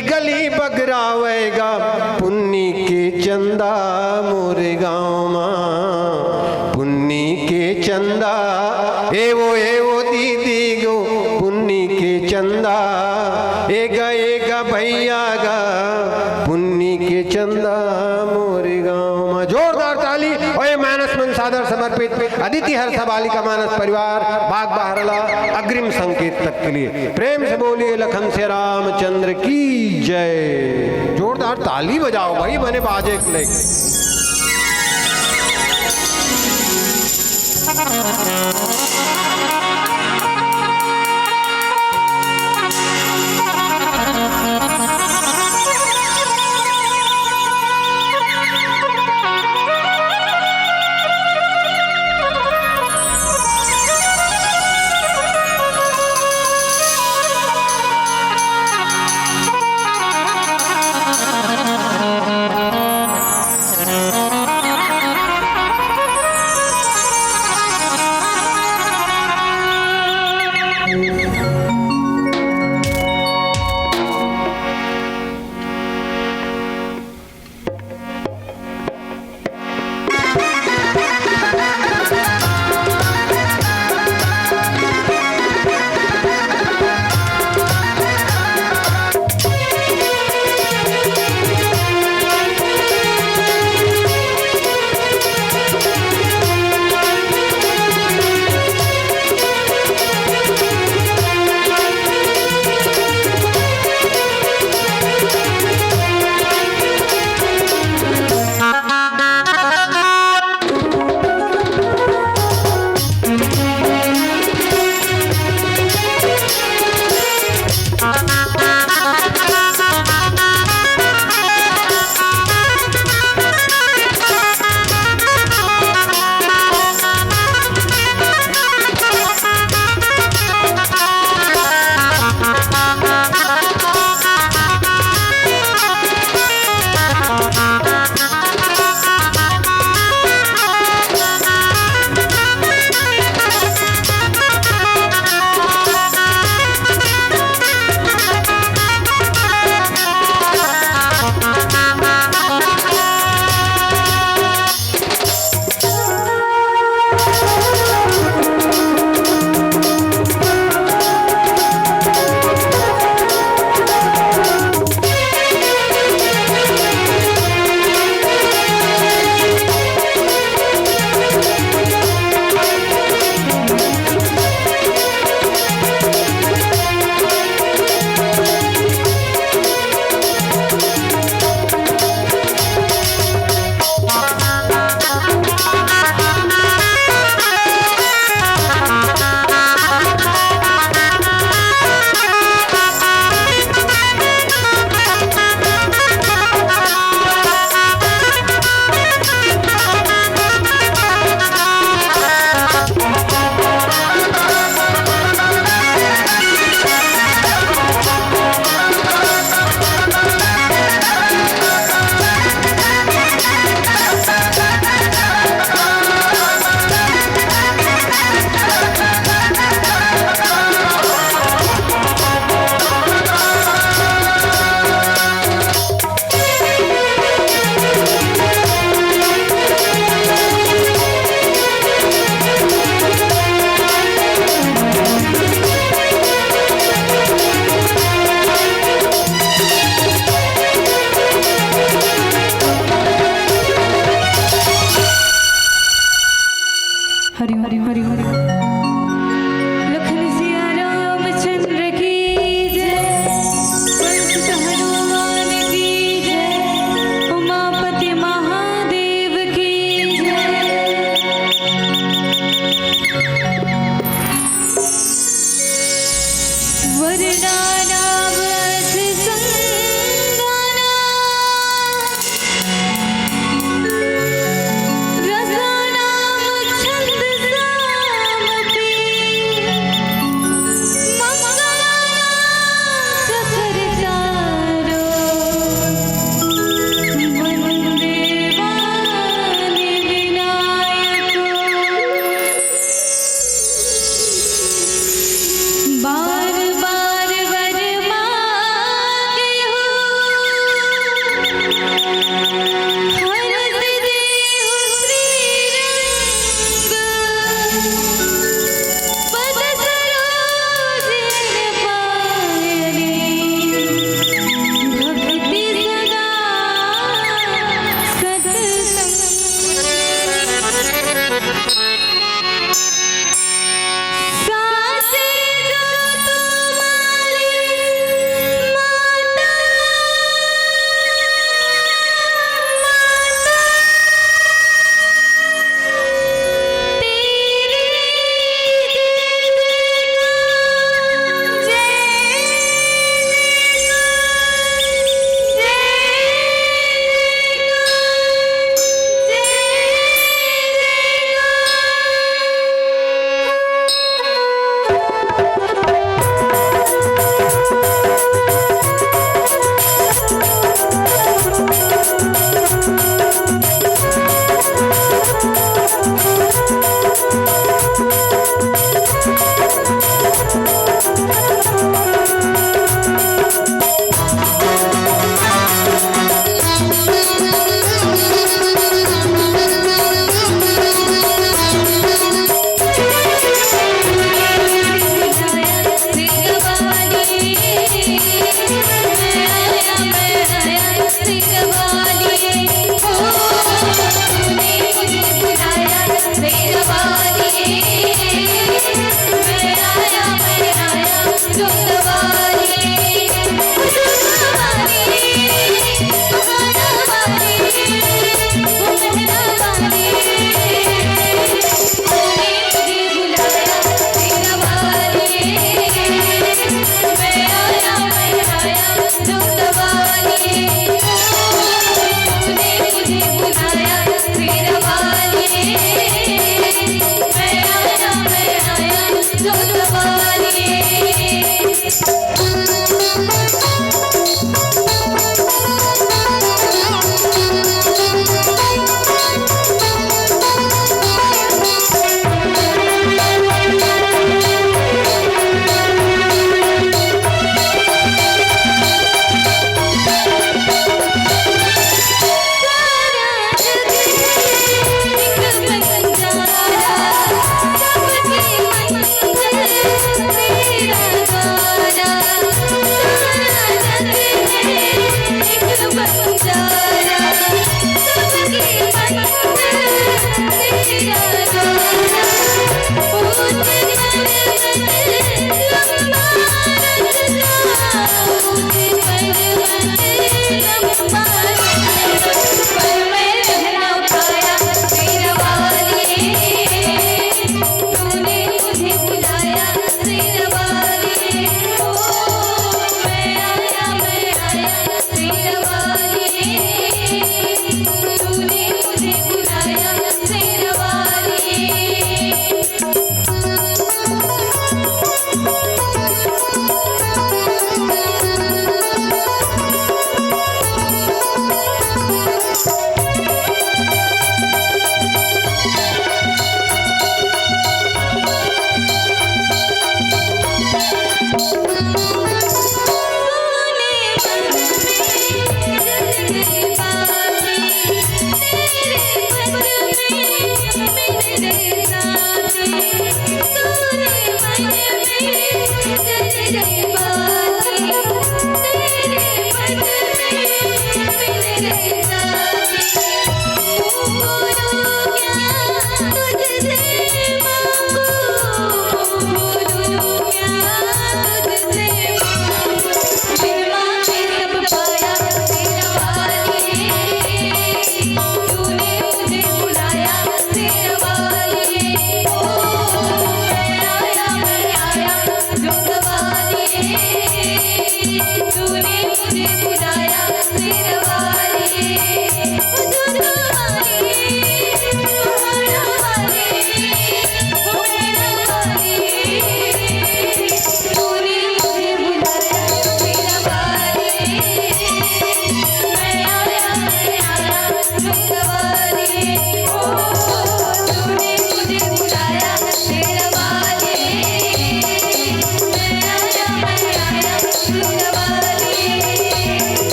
गली गली बगरावेगा पुन्नी के चंदा मोरे गाँव माँ, पुन्नी के चंदा एवो दीदी गो पुन्नी के चंदा एगा भैया गा पुन्नी के चंदा मोरे गाँव माँ। जोरदार ताली। और मानस मन सादर समर्पित अदिति हर्ष बालिका मानस परिवार बाग बहरला अग्रिम संकेत तक के लिए प्रेम से बोलिए लखन से रामचंद्र की जय। जोरदार ताली बजाओ भाई, मैंने बाजे के लेके।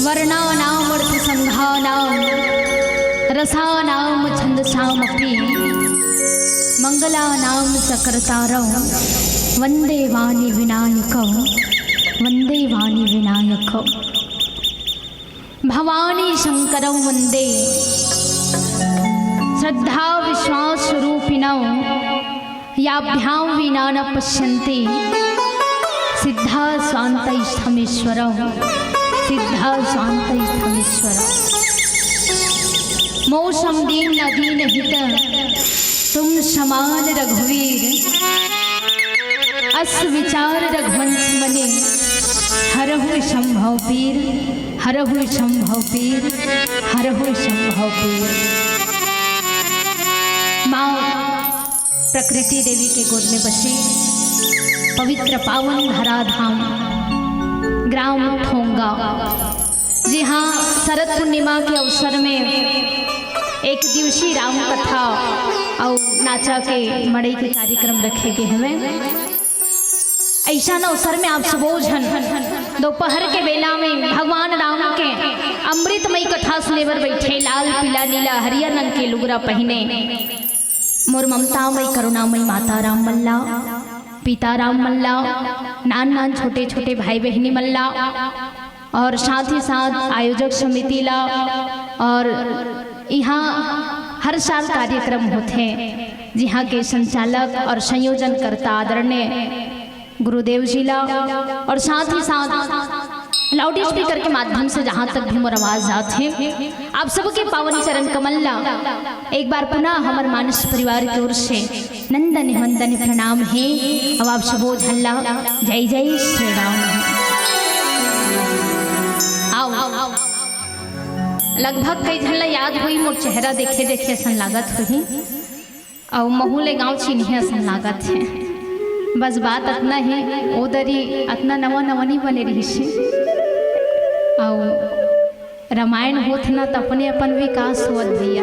वर्णानाम अर्थसंघानाम रसानाम छंदसामपि मंगलानाम चक्रतारौ वंदे वाणी विनायकौ वंदे वाणी विनायकौ भवानी शंकरौ वंदे श्रद्धा विश्वास स्वरूपिणौ याभ्यां विना न पश्यन्ति सिद्धा स्वान्तस्थमेश्वरौ सिद्धा स्वान्तस्थमेश्वरौ मौसम दीन नदीन हित तुम समान रघुवीर अस विचार रघुवंश मने हरहु संभव पीर हरहु संभव पीर हरहु संभव पीर। माँ प्रकृति देवी के गोद में बसे पवित्र पावन धराधाम ग्राम ठोंगा। जी हाँ, शरद पूर्णिमा के अवसर में एक दिवसीय राम कथा और नाचा के मड़ई के कार्यक्रम रखे गए हमें। ऐसा न अवसर में आप सबो झन दोपहर के बेला में भगवान राम के अमृतमयी कथा सुने बर बैठे, लाल पीला नीला हरियर रंग के लुगरा पहने। मोर ममतामयी करुणामयी माता राम मल्ला, पिता राम मल्ला, नान नान छोटे छोटे भाई बहनी मल्ला और साथ ही साथ आयोजक समिति ला। और यहाँ हर साल कार्यक्रम होते हैं, जहाँ के संचालक और संयोजन करता आदरणीय गुरुदेव जी ला। और साथ ही साथ लाउड स्पीकर के माध्यम से जहाँ तक भी मोर आवाज आते हैं, आप सबके पावन चरण कमल ला एक बार पुनः हमार मानस परिवार की ओर से नंदन वंदन प्रणाम है। अब आप सबो झल्ला जय जय श्री राम। आओ लगभग कई झल्ला याद हुई, मोर चेहरा देखे देखे सन लागत हुई और महूले गाँव चिन्हे सन लागत है। बस बात अतना है, ओदरी अतना नवा नवा नहीं बने रही से। और रामायण होत ना तो अपने अपन विकास होत भैया।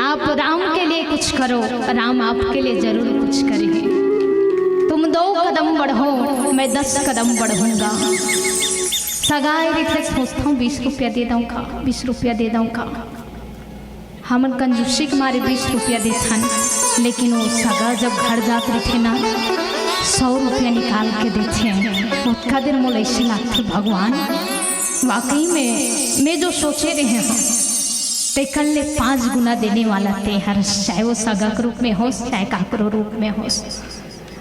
आप राम के लिए कुछ करो, राम आपके लिए जरूर कुछ करेंगे। तुम 2 कदम बढ़ो, मैं 10 कदम बढ़ूंगा। सगाई रीते सोचता हूँ 20 रुपया दे दूँ का, 20 रुपया दे दूँ का। हमन कंजूसी के मारे 20 रुपया देथन, लेकिन वो सगा जब घर जात रहे ना 100 रुपया निकाल के देते हैं। उसका दिन मोल ऐसे लगते भगवान वाकई में मैं जो सोचे रहे हैं ते कल ले 5 गुना देने वाला ते हर, चाहे वो सगा के रूप में हो चाहे काकरो रूप में हो।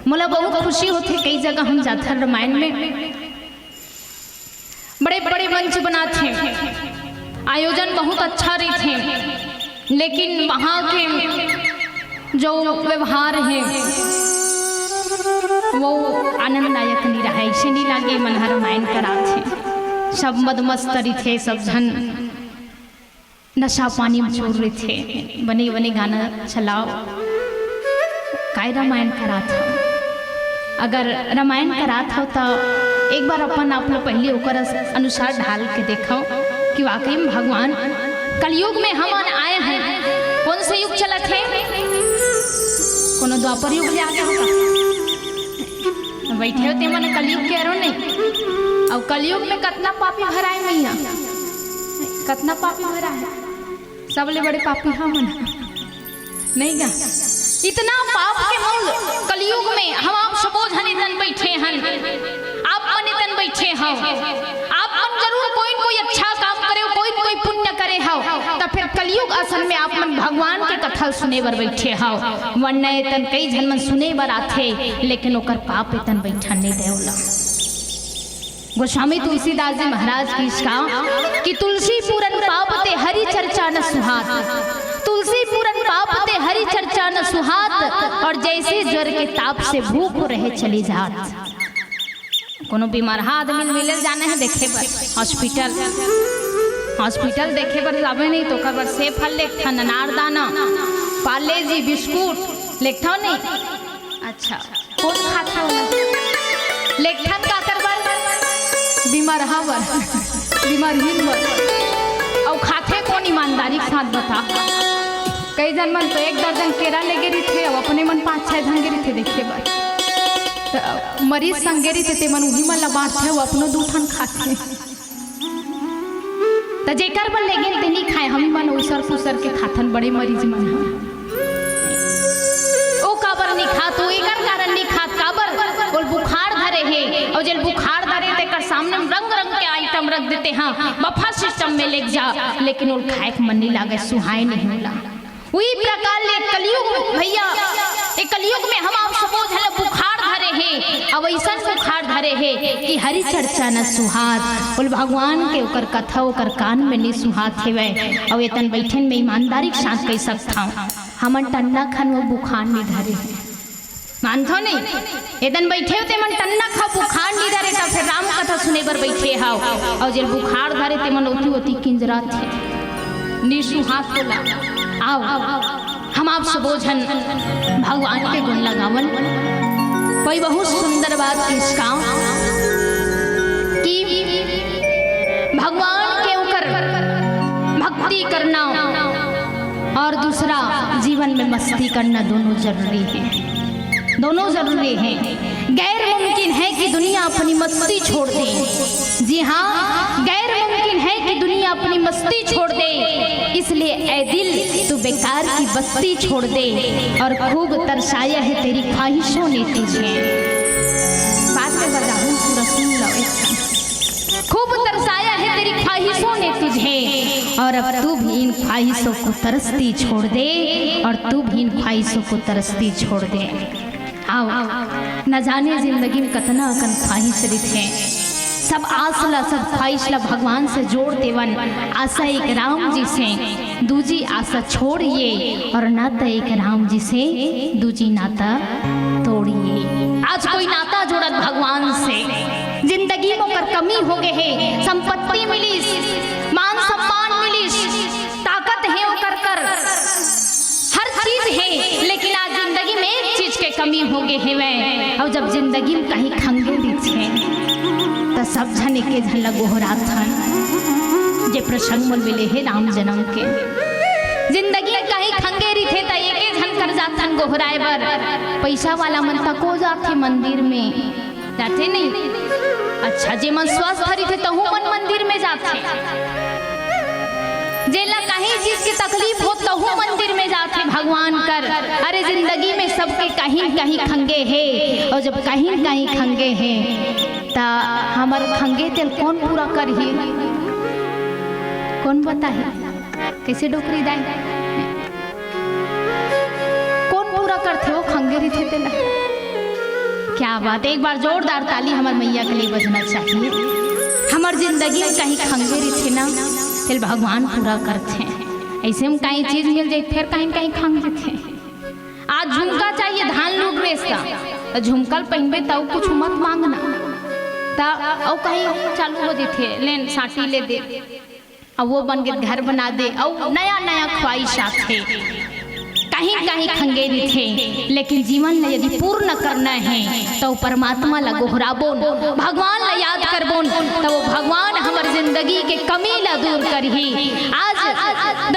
मोला बहुत खुशी होती। कई जगह हम जाते हैं रामायण में बड़े बड़े मंच बनाते हैं, आयोजन बहुत अच्छा रहते, लेकिन वहाँ के जो व्यवहार है वो आनंददायक नहीं रहा। ऐसे नहीं लगे मन रामायण कराते सब मदमस्तरी थे, सब जन नशा पानी में चूर रहे थे, बने बने गाना चलाओ। काय रामायण करा था? अगर रामायण करा था तो एक बार अपन आप लोग पहले ओकर अनुसार ढाल के देखो कि वाकई में भगवान कलयुग में हम आए हैं। कौन से युग चला थे? कोनो द्वापर युग ले आगे होगा बैठे होते मन कलयुग के अरो नहीं। और कलयुग में कितना पापी भरा है मैया, कितना पापी भरा है। सबले बड़े पापी हम नहीं गा। इतना पाप के मूल कलयुग में हम आप सबो झने जन बैठे हैं, आप मने तन बैठे हो। आप मन जरूर कोई कोई अच्छा काम करे, कोई कोई पुण्य करे हो, तो फिर कलयुग असल में आप मन भगवान के कथा सुने बर बैठे हो। वरना तन कई जन मन सुने बर आथे, लेकिन ओकर पाप तन बैठा नहीं देवला। गोस्वामी तुलसीदास जी महाराज की इसका कि तुलसी पूरन पाप ते हरि चर्चा न सुहात, तुलसी पूरन पाप ते हरि चर्चा न सुहात, और जैसे ज्वर के ताप से भूख रहे चली जात। कोनो बीमार आदमी मिले जाने हैं देखे पर हॉस्पिटल देखे पर जावे नहीं तो कर से फल लेखा, अनारदाना, पार्ले जी, बिस्कुट लेखा नहीं। अच्छा कौन खाता हो लेखा का करबर बीमार हावर बीमारहीन बर और खाते कौन ईमानदारी के साथ बता। कई जन मन तो 1 दर्जन केरा ले गिरी थे, अब अपने मन 5-6 जन गिरी थे देखे बर। मरीज संग गिरी थे मन वही मन ला बांटते, वो अपनो 2 ठन खाते। तो जेकर बल ले गेल तेनी खाए हम मन उसर फुसर के खाथन बड़े मरीज मन ओ काबर नहीं खात ओ एकर कारण नहीं खात काबर बोल बुखार धरे है और जल बुखार धरे तेकर सामने रंग रंग के आइटम रख देते हाँ बफा सिस्टम में ले जा लेकिन उन खाए के मन नहीं लागे सुहाय नहीं होला वही प्रकार ले कलयुग भैया एक कलयुग में हम आप सपोज है बुखार धरे हैं अब ऐसा बुखार धरे है कि हरि चर्चा न सुहात बोल भगवान के ओकर कथा ओकर कान में नहीं सुहात हेवे और एतन बैठन में ईमानदारी के साथ कह सकता हूँ हमन टन्ना खान वो बुखार नहीं धरे मानथो नहीं एदन बैठे होते मन टन्ना खा बुखार नहीं धरे तब फिर राम कथा सुने बर बैठे हाओ और जब बुखार धरे ते मन ओती ओती किंजरा थे निसुहात होला आओ हम आप सुबोधन भगवान के गुण लगावन कोई बहुत सुंदर बात इसका कि भगवान के ऊपर भक्ति करना और दूसरा जीवन में मस्ती करना दोनों जरूरी है दोनों जरूरी है गैर मुमकिन है कि दुनिया अपनी मस्ती छोड़ दे जी हाँ गैर मुमकिन है कि दुनिया अपनी मस्ती छोड़ दे इसलिए ऐ दिल तू बेकार की बस्ती छोड़ दे और खूब तरसाया है तेरी ख्वाहिशों ने तुझे बात में बजाऊं पूरा सुन लो खूब तरसाया है तेरी ख्वाहिशों ने तुझे और अब तू भी इन ख्वाहिशों को तरसती छोड़ दे और तू भी इन ख्वाहिशों को तरसती छोड़ दे आओ न जाने जिंदगी में कितना अकन ख्वाहिश है सब आसला सब ख्वाहिशला भगवान से जोड़ देवन आशा एक राम जी से दूजी आशा छोड़िए और नाता एक राम जी से दूजी नाता तोड़िए आज कोई नाता जोड़त भगवान से जिंदगी में कर कमी हो गए है संपत्ति मिली मान सम्मान मिली ताकत है कर कर हर चीज है लेकिन आज जिंदगी में एक चीज के कमी हो गए है वह और जब जिंदगी में कहीं खंगे दिखे तो सब जने के झल गोहरा था जे प्रसंग में मिले है राम जन्म के जिंदगी में कहीं खंगेरी थे तो एक झन कर जाथन गोहराए बर पैसा वाला मन तक हो जाते मंदिर में जाते नहीं अच्छा जे मन स्वस्थ हरी थे तो मन मंदिर में जाते जेला कहीं चीज की तकलीफ हो तो मंदिर में जाते भगवान कर अरे जिंदगी में सबके कहीं कहीं खंगे है और जब कहीं कहीं खंगे है ता हमार खंगे तेल कौन पूरा करिए कौन बता है कैसे डोकरी दाए कौन पूरा करते हो खंगेरी थे तेला क्या बात एक बार जोरदार ताली हमार मैया के लिए बजना चाहिए हमार जिंदगी में कहीं खंगेरी थे ना तेल भगवान पूरा करते ऐसे में कहीं चीज मिल जाए फिर कहीं कहीं खंग थे आज झुमका चाहिए धान लूट रेस का झुमकल पहनबे तब कुछ मत मांगना ता औ कहीं चालू हो देते लेन साटी ले दे अब वो बन के घर बना दे और नया नया ख्वाहिश आते कहीं कहीं खंगेरी थे लेकिन जीवन में यदि पूर्ण करना है तो परमात्मा ला गोहराबोन भगवान ला याद करबोन तो वो भगवान हमार जिंदगी के कमी ला दूर करही आज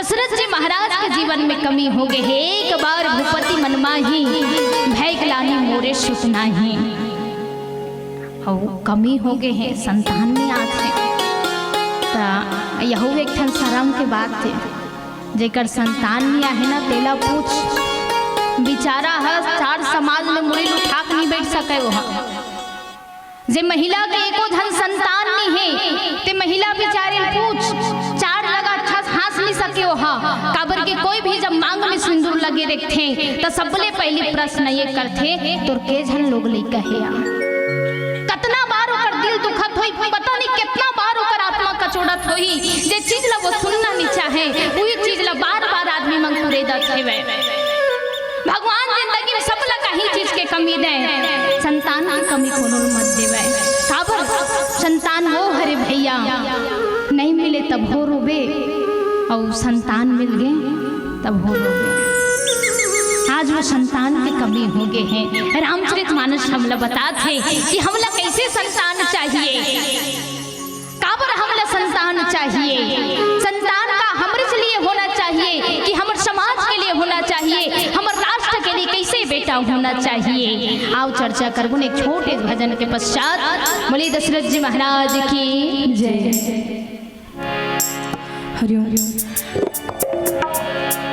दशरथ जी महाराज के जीवन में कमी हो गए है एक बार भूपति मनमाही भय ग्लानि मोरे सुत नाही और कमी हो गए हैं संतान में आते तो यह एक ठन शर्म के बात थे जेकर संतान में है ना तेला पूछ बेचारा है चार समाज में मुड़ी उठा नहीं बैठ सके वहाँ जे महिला के एको धन संतान नहीं है ते महिला बेचारे पूछ चार लगा अच्छा हंस नहीं सके वहाँ काबर के कोई भी जब मांग में सिंदूर लगे देखते तो सबले पहले प्रश्न ये करते तो के झन लोग ले कहे कितना बार ओकर दिल दुखत होई पता नहीं कितना बार ओकर आत्मा कचोड़त होई जे चीज ला वो सुनना नहीं चाहे वही चीज ला बार बार आदमी मंगुरे दत हेवे भगवान जिंदगी में सब ला कहीं चीज के कमी दे संतान की कमी कोनो मत देवे काबर संतान वो हरे भैया नहीं मिले तब हो रोबे और संतान मिल गए तब हो रोबे आज वो संतान की कमी हो गए हैं रामचरितमानस हमला बताते कि हमला कैसे संतान चाहिए काबर हमला संतान चाहिए संतान का हमारे लिए होना चाहिए कि हमारे समाज के लिए होना चाहिए हमारे राष्ट्र के लिए कैसे बेटा होना चाहिए आओ चर्चा करबो एक छोटे भजन के पश्चात बोले दशरथ जी महाराज की जय। हरिओम।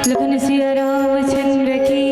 लखन सिया रामचंद्र की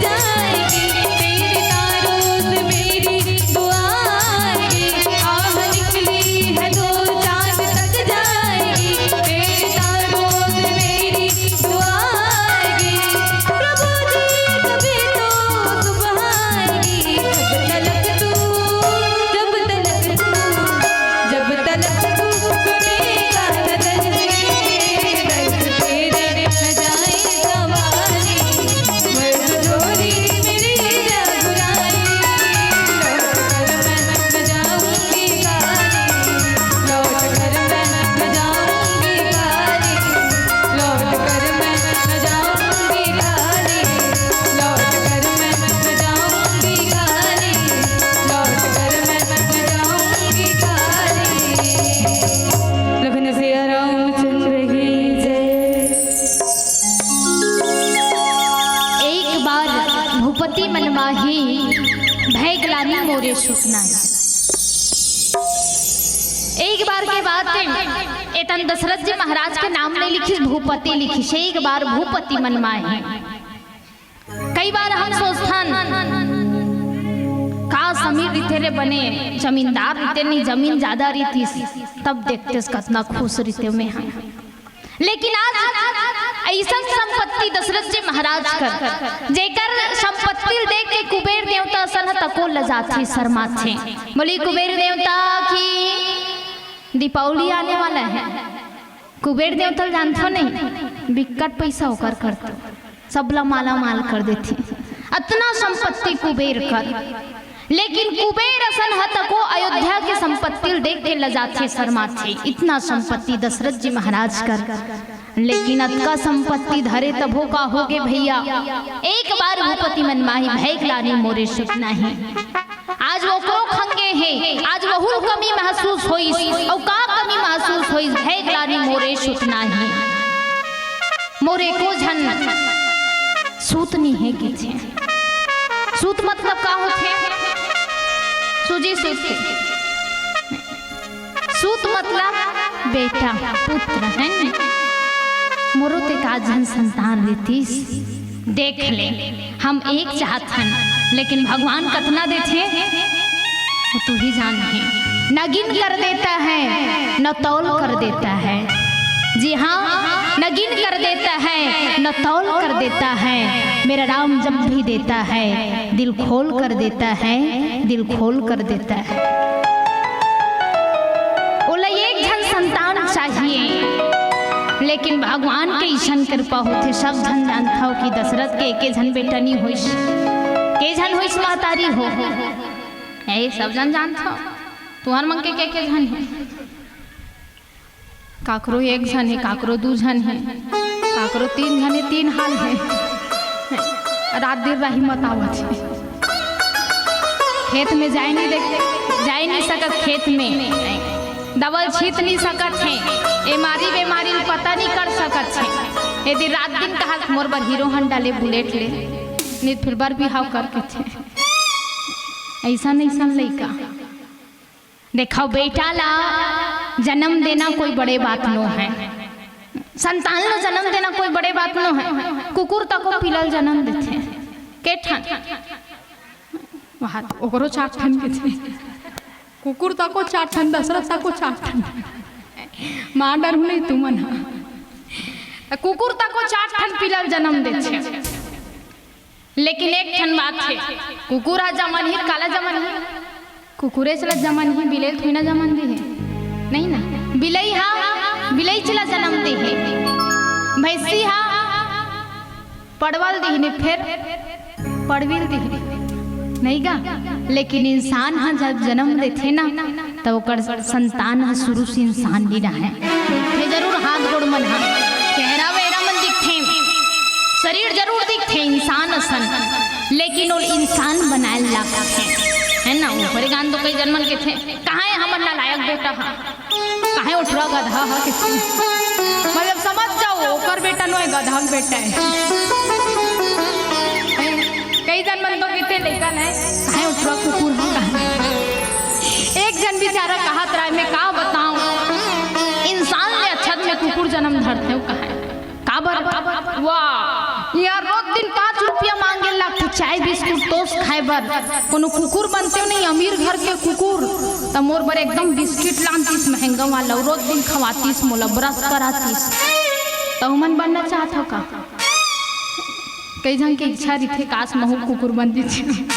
जय। ग्लानि मोरे सुख नाही। एक बार के बात एतन दशरथ जी महाराज के नाम नहीं लिखी, भूपति लिखी से। एक बार भूपति मन माही। कई बार हम सोचथन का समीर रीते रे बने जमींदार रीते नहीं, जमीन ज्यादा रीती तब देखते कितना खुश रीते में है। लेकिन आज ऐसा संपत्ति दशरथ जी महाराज कर जेकर संपत्ति देख के कुबेर देवता सन तको लजाथे शर्मा थे। बोली कुबेर देवता की दीपावली आने वाला है। कुबेर देवता जानते हो नहीं, बिकट पैसा होकर करते, सबला माला माल कर देते, इतना संपत्ति कुबेर कर। लेकिन कुबेर असन हत को अयोध्या की संपत्ति देख के लजाथे शर्मा थे। इतना संपत्ति दशरथ जी महाराज कर, लेकिन अतका संपत्ति धरे तभो का होगे भैया। एक बार भूपति मन माही भय ग्लानि मोरे सुख नाही। आज वो करो खंगे है, आज बहुल कमी महसूस होई और का कमी महसूस होई, भय ग्लानि मोरे सुख नाही। मोरे को झन सूत नहीं है किथे। सूत मतलब का होते? सूजी सूत के। सूत मतलब बेटा पुत्र है न। मोरो ते का जन संतान रीतीस देख ले। हम एक चाहतन, लेकिन भगवान कतना देते वो तू ही जान है। न गिन कर देता है न तौल कर देता है। जी हाँ, न गिन कर देता है न तौल कर देता है। मेरा राम जब भी देता है दिल खोल कर देता है, दिल खोल कर देता है। बोला एक जन संतान चाहिए, लेकिन भगवान के ईशन कृपा होते। सब जन जानता हो कि दशरथ के एक जन बेटा नहीं होइस, के जन होइस महतारी हो। ए सब जन जानता हो। तुहार मन के जन है? काकरो एक जन है, काकरो दू जन है, काकरो तीन जन है, तीन हाल है। रात देर राही मत आवत है। खेत में जा नहीं सकत, खेत में दबल छीत नहीं सकत है। एमारी बेमारी पता नहीं कर सकत है। यदि रात दिन कहा मोर बर हीरो हंडा ले, बुलेट ले, नहीं फिर बार बिहाव करके थे। ऐसा लड़का देखो, बेटा ला जन्म देना कोई बड़े बात नो है। संतान लो जन्म देना कोई बड़े बात नो है। कुकुर तक को पिलल जन्म देते के ठन वहाँ ओकरो 4 ठन के थे। कुकुर तक को 4 ठन, दशरथ तक को 4 ठन। माँ डर नहीं तू मन। कुकुर तक को 4 ठन पिलल जन्म देते। लेकिन एक ठन बात है, कुकुर आ जमन ही काला जमन ही, कुकुरे चला जमन ही, बिलेल थोड़ी ना जमन दी है नहीं ना। बिलई हाँ बिलई चला जन्म दी है। भैंसी हाँ पड़वल दी ने, फिर पड़विल दी नहीं गा। लेकिन इंसान हाँ जब जन्म देते ना तो ओकर संतान हाँ शुरू से इंसान भी रहा है। जरूर हाथ गोड़ मन हाँ चेहरा वेरा मन दिखते, शरीर जरूर दिखते इंसान असन, लेकिन वो इंसान बनाए लगते है ना। ऊपर गान तो कई जन्मन के थे। कहाँ है हमर नालायक बेटा? हाँ कहाँ उठवा गधा हा किसी, मतलब समझ जाओ ओकर बेटा नो है, गधा बेटा है। कई जन्मन तो कितने लेकर है, कहाँ उठवा कुकुर हा। एक जन बेचारा कहा रहा मैं का बताऊं, इंसान ले अच्छा में कुकुर जन्म धरते हो। कहाँ काबर वाह यार, रोज दिन 5 रुपया मांगे लगते चाय बिस्कुट टोस्ट खाए बर। कोनो कुकुर बनते हो नहीं, अमीर घर के कुकुर तो मोर बर एकदम बिस्किट लानतीस महंगा वाला, रोज दिन खवातीस, मोला ब्रश करातीस। तो मन बनना चाहत हो का? कई जन की इच्छा रही काश महू कुकुर बनती थी।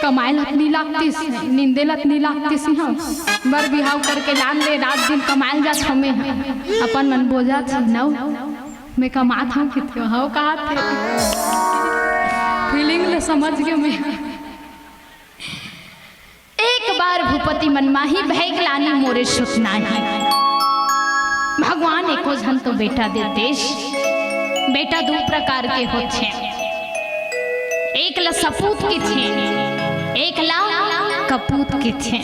कमाए लतनी लागतीस, नींदे लतनी लागतीस। हाँ बर बिहाव करके लान ले, रात दिन कमाए जात हमें अपन मन बोझा थी नौ मैं कमात हूँ कितने हाँ कहा थे फीलिंग ले समझ गए मैं। एक बार भूपति मनमाही भय ग्लानि मोरे सुख नाही। भगवान एको जन तो बेटा दे देश। बेटा 2 प्रकार के होते, एक ला सपूत के थे, एक ला कपूत के थे।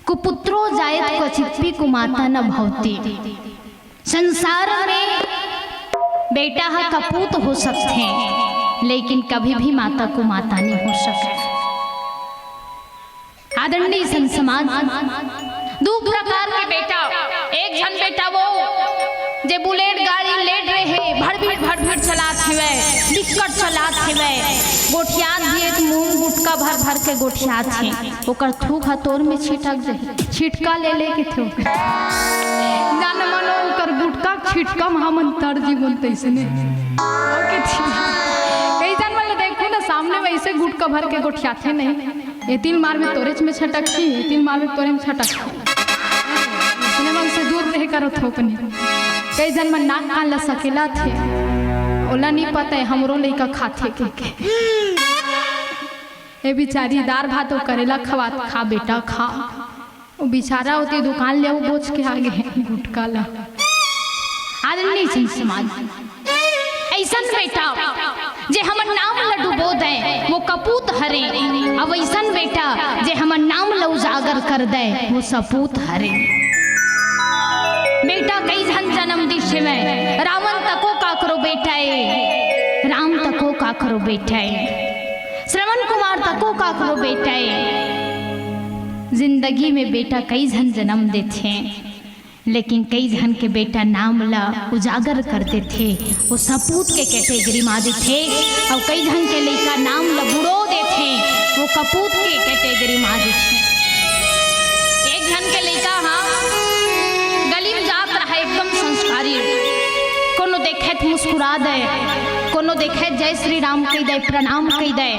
कुपुत्रो जायत क्वचित कुमाता न भवती। संसार में बेटा हा कपूत हो सकते हैं, लेकिन कभी भी माता को माता नहीं हो सके। आदरणीय संत समाज, दो प्रकार के बेटा, एक जन बेटा वो जे बुलेट गाड़ी लेट रहे भड़ चलात हुए, दिक्कत चलात हुए, गोठियात दिए मुंह गुटका भर के गोठियात है, ओकर थूक हथौर में छिटक जाए, छिटका ले के थे जान मानो ओकर गुटका छिटका हमन तर्जी बोलते इसने ओके थी। कई जन वाले देखो ना सामने वैसे गुटका भर के गोठियाते नहीं, ये 3 मार में तोरेच में छटकती, 3 मार में तोरे में छटकती, इसने मन से दूर रह कर थोकनी। कई जन मन नाक कान ला सकेला थे, ओला नहीं पता है हमरो लइका खाथे के ए बेचारी दार भात करेला खवात, खा बेटा खा, वो बेचारा होती दुकान ले बोझ के आगे गुटका ला। आदरणीय संत समाज, ऐसन बेटा जे हमर नाम ल डुबो दे वो कपूत हरे, अब ऐसन बेटा जे हमर नाम ल उजागर कर दे वो सपूत हरे। बेटा कई जन जन्म दिशे में, रावण तको काकरो बेटा है, राम तको काकरो बेटा है, श्रवण कुमार तको काकरो बेटा है। जिंदगी में बेटा कई जन जन्म देते हैं, लेकिन कई जन के बेटा नाम ला उजागर करते थे वो सपूत के कैटेगरी में आते थे, और कई जन के लड़का नाम ला बुड़ो देते वो कपूत के कैटेगरी में आते थे। एक जन के लड़का हाँ गली में जात रहा एकदम संस्कारी, कोनो देखे तो मुस्कुरा दे, कोनो देखे जय श्री राम कह दे, प्रणाम कह दे,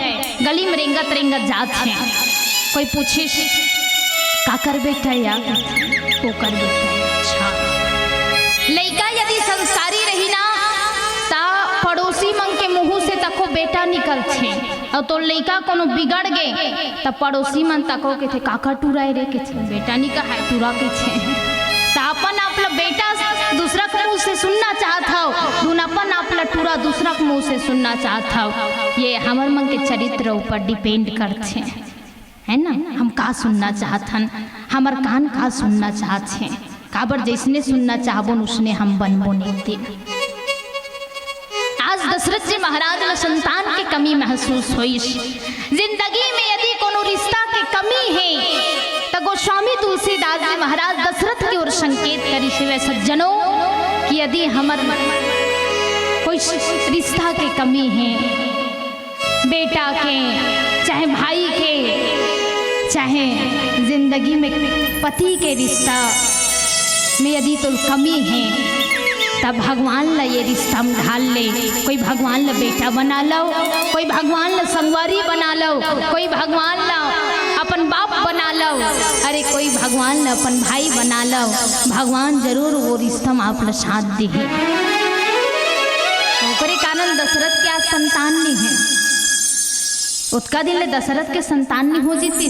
गली में रेंगत रेंगत जात है। कोई पूछे का कर बेटा या वो कर बेटा। अच्छा लड़का यदि संस्कारी रही ना ता पड़ोसी मन के मुंह से तको बेटा निकल छे, और तो लड़का कोनो बिगड़ गए तब पड़ोसी मन तको के थे काका टूराए रे के थे, बेटा नहीं कहा टूरा के छे, अपन आपला बेटा दूसरा के मुंह से सुनना चाहत हो, दूनापन आपला टूरा दूसरा के मुंह से सुनना चाहत हो। ये हमर मन के चरित्र ऊपर डिपेंड करते है ना, हम का सुनना चाहत हन, हमर कान का सुनना चाहत हैं, काबर जैसने सुनना चाहबो उसने हम बनबो नहीं। आज दशरथ जी महाराज ल संतान के कमी महसूस हुई, जिंदगी में यदि कोनो रिश्ता के कमी है तो गोस्वामी तुलसीदास जी महाराज दशरथ की ओर संकेत करी से सज्जनों कि यदि हमर कोई रिश्ता के कमी है, बेटा के चाहे भाई के चाहे जिंदगी में पति के रिश्ता में यदि तो कमी है तब भगवान ला ये रिश्ता में ढाल ले। कोई भगवान ला बेटा बना लो, कोई भगवान ला संगवारी बना लो, कोई भगवान ला अपन बाप बना लो, अरे कोई भगवान ला अपन भाई बना लो, भगवान जरूर वो रिश्ता में आप साथ दी है। ओकरे कारण दशरथ के आज संतान नहीं है, उत्का दिन ले दशरथ के संतान नहीं हो जीती।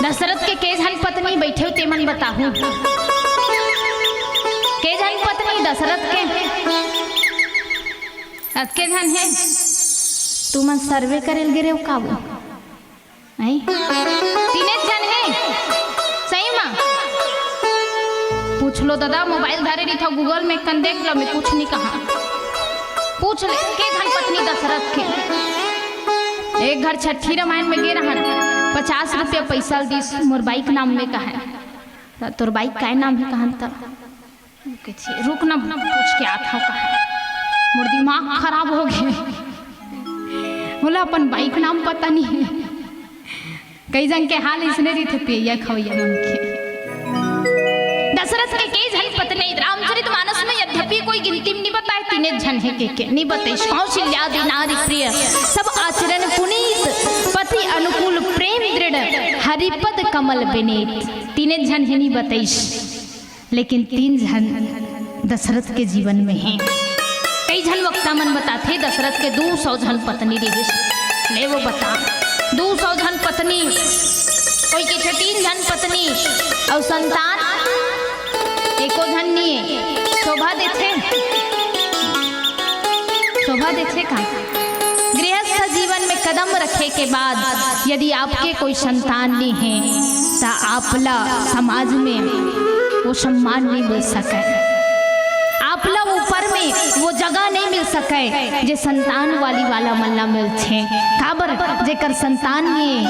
दशरथ के जन पत्नी बैठे हो ते मन बताहू, के जन पत्नी दशरथ के जन है, तू मन सर्वे करेल गिरे हो काबू नहीं, 3 जन है सही माँ। पूछ लो दादा, मोबाइल धारे नहीं था, गूगल में कन देख लो, मैं कुछ नहीं कहा, पूछ ले के जन पत्नी दशरथ के। एक घर छठी रामायण में गे रहन, 50 रुपया पैसा दीस, मोर बाइक नाम में कहा, तोर बाइक का नाम है कहन तब रुक ना पूछ के आता हूँ कहा, मोर दिमाग खराब हो गए, बोला अपन बाइक नाम पता नहीं है। कई जन के हाल इसने रही थे पिया खवैया मन के। दशरथ के कई जन पत्नी रामचरितमानस में यद्यपि कोई गिनती में नहीं बताए, 3 जन है के नहीं बताए। कौशल्या नारी प्रिय सब आचरण पुनीत, पति अनुकूल प्रेम दृढ़, हरिपद कमल विनीत। 3 जन है नहीं बताइश, लेकिन 3 जन दशरथ के जीवन में हैं। कई जन वक्ता मन बताते दशरथ के 200 जन पत्नी रही, ले वो बता 200 जन पत्नी, कोई के 3 जन पत्नी और संतान एको जन नहीं है। शोभा देते, शोभा देते का गृहस्थ जीवन में कदम रखे के बाद यदि आपके कोई संतान नहीं है तो आपला समाज में वो सम्मान नहीं मिल सके, आपला ऊपर में में वो जगह नहीं मिल सके जे संतान वाली वाला मल्ला मिल छे। काबर जेकर संतान में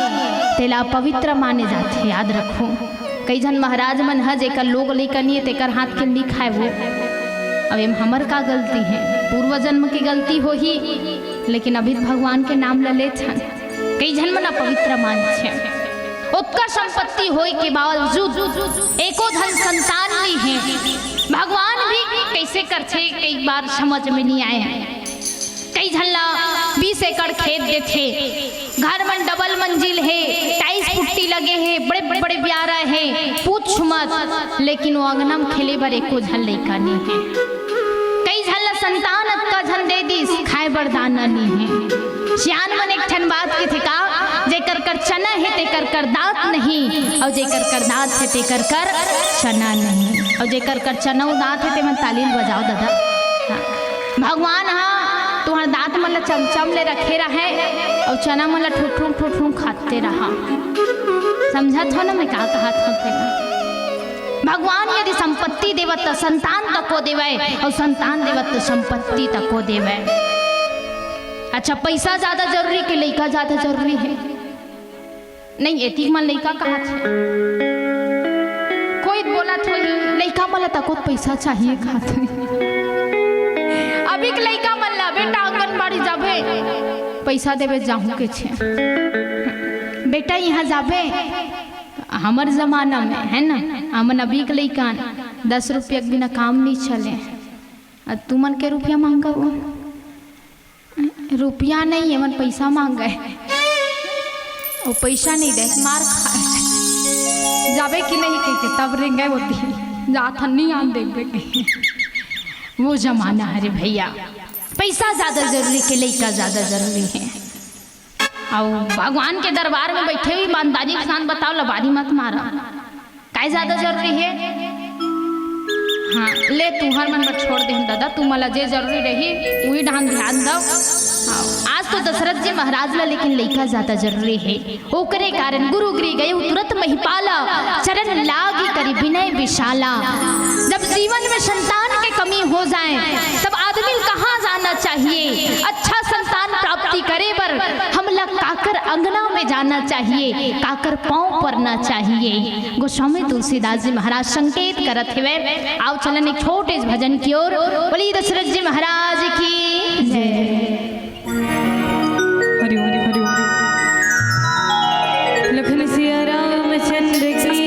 तेला पवित्र माने जाते। याद रखो कई जन महाराज मन है जेकर लोग लेकर नहीं तेकर हाथ के नहीं खाए वो। अब एम हमर का गलती है, पूर्व जन्म की गलती हो ही, लेकिन अभी भगवान के नाम ले छन कई जन मन पवित्र मान छे। उत्कर संपत्ति होए के बावजूद एको धन संतान नहीं है। भगवान भी कैसे कर छे कई बार समझ में नहीं आए। कई झल्ला 20 एकड़ खेत देते, घर में डबल मंजिल है, टाइल्स पुट्टी लगे है, बड़े बड़े ब्यारा है, पूछ मत, लेकिन वो अंगना में खेले बर एको झल लइका नहीं है। कई झल्ला संतान का झन दे दी खाए बर दाना नहीं है। सियान मन एक ठन बात के थे का जेकर कर चना है तेकर कर दांत नहीं, और जेकर कर दांत है तेकर कर चना नहीं, और जेकर कर चना दांत है ते मन तालील बजाओ दादा। हाँ। भगवान हाँ तुम्हारे दांत मतलब चमचम ले रखे रहे और चना मतलब ठुठू खाते रहा। समझा था ना मैं क्या कहा था। भगवान यदि संपत्ति देवत तो संतान तक को देवे, और संतान देवत तो संपत्ति तक को देवे। अच्छा पैसा ज्यादा जरूरी के लइका ज्यादा जरूरी है नहीं। एती मन लइका कहा छे कोई बोला थोड़ी लइका मला तक पैसा चाहिए खाते। अभी के लइका मन ला बेटा आंगनबाड़ी जाबे पैसा देवे जाहू के छे, बेटा यहाँ जाबे हमार जमाना में है ना। हमन अभी के लइका 10 रुपया के बिना काम नहीं चले। तुमन के रुपया मांगा वो रुपया नहीं है मन पैसा मांग गए, और पैसा नहीं दे मार खाए जाबे कि नहीं कह के तब रेंगे होती जात नहीं आन देंगे। वो जमाना है रे भैया, पैसा ज्यादा जरूरी के लइका ज्यादा जरूरी है। और भगवान के दरबार में बैठे हुई ईमानदारी के साथ बताओ लबारी मत मारा काय ज्यादा जरूरी है। हाँ ले तुहर मन पर छोड़ दे दादा, तू मला जे जरूरी रही वही ढान ध्यान दो। आज तो दशरथ जी महाराज ला लेकिन लइका ज्यादा जरूरी है। ओकरे कारण गुरु गिरी गए तुरंत महिपाला, चरण लागी करी विनय विशाला। जब जीवन में संतान की कमी हो जाए तब आदमी कहाँ जाना चाहिए। अच्छा संतान प्राप्ति करे बर हमला काकर अंगना में जाना चाहिए, काकर पांव पड़ना चाहिए। गोस्वामी तुलसीदास जी महाराज संकेत करत हुए। आओ चलन एक छोटे भजन की ओर। बोली दशरथ जी महाराज की जय। हरि हरि हरि लखन सिया रामचंद्र की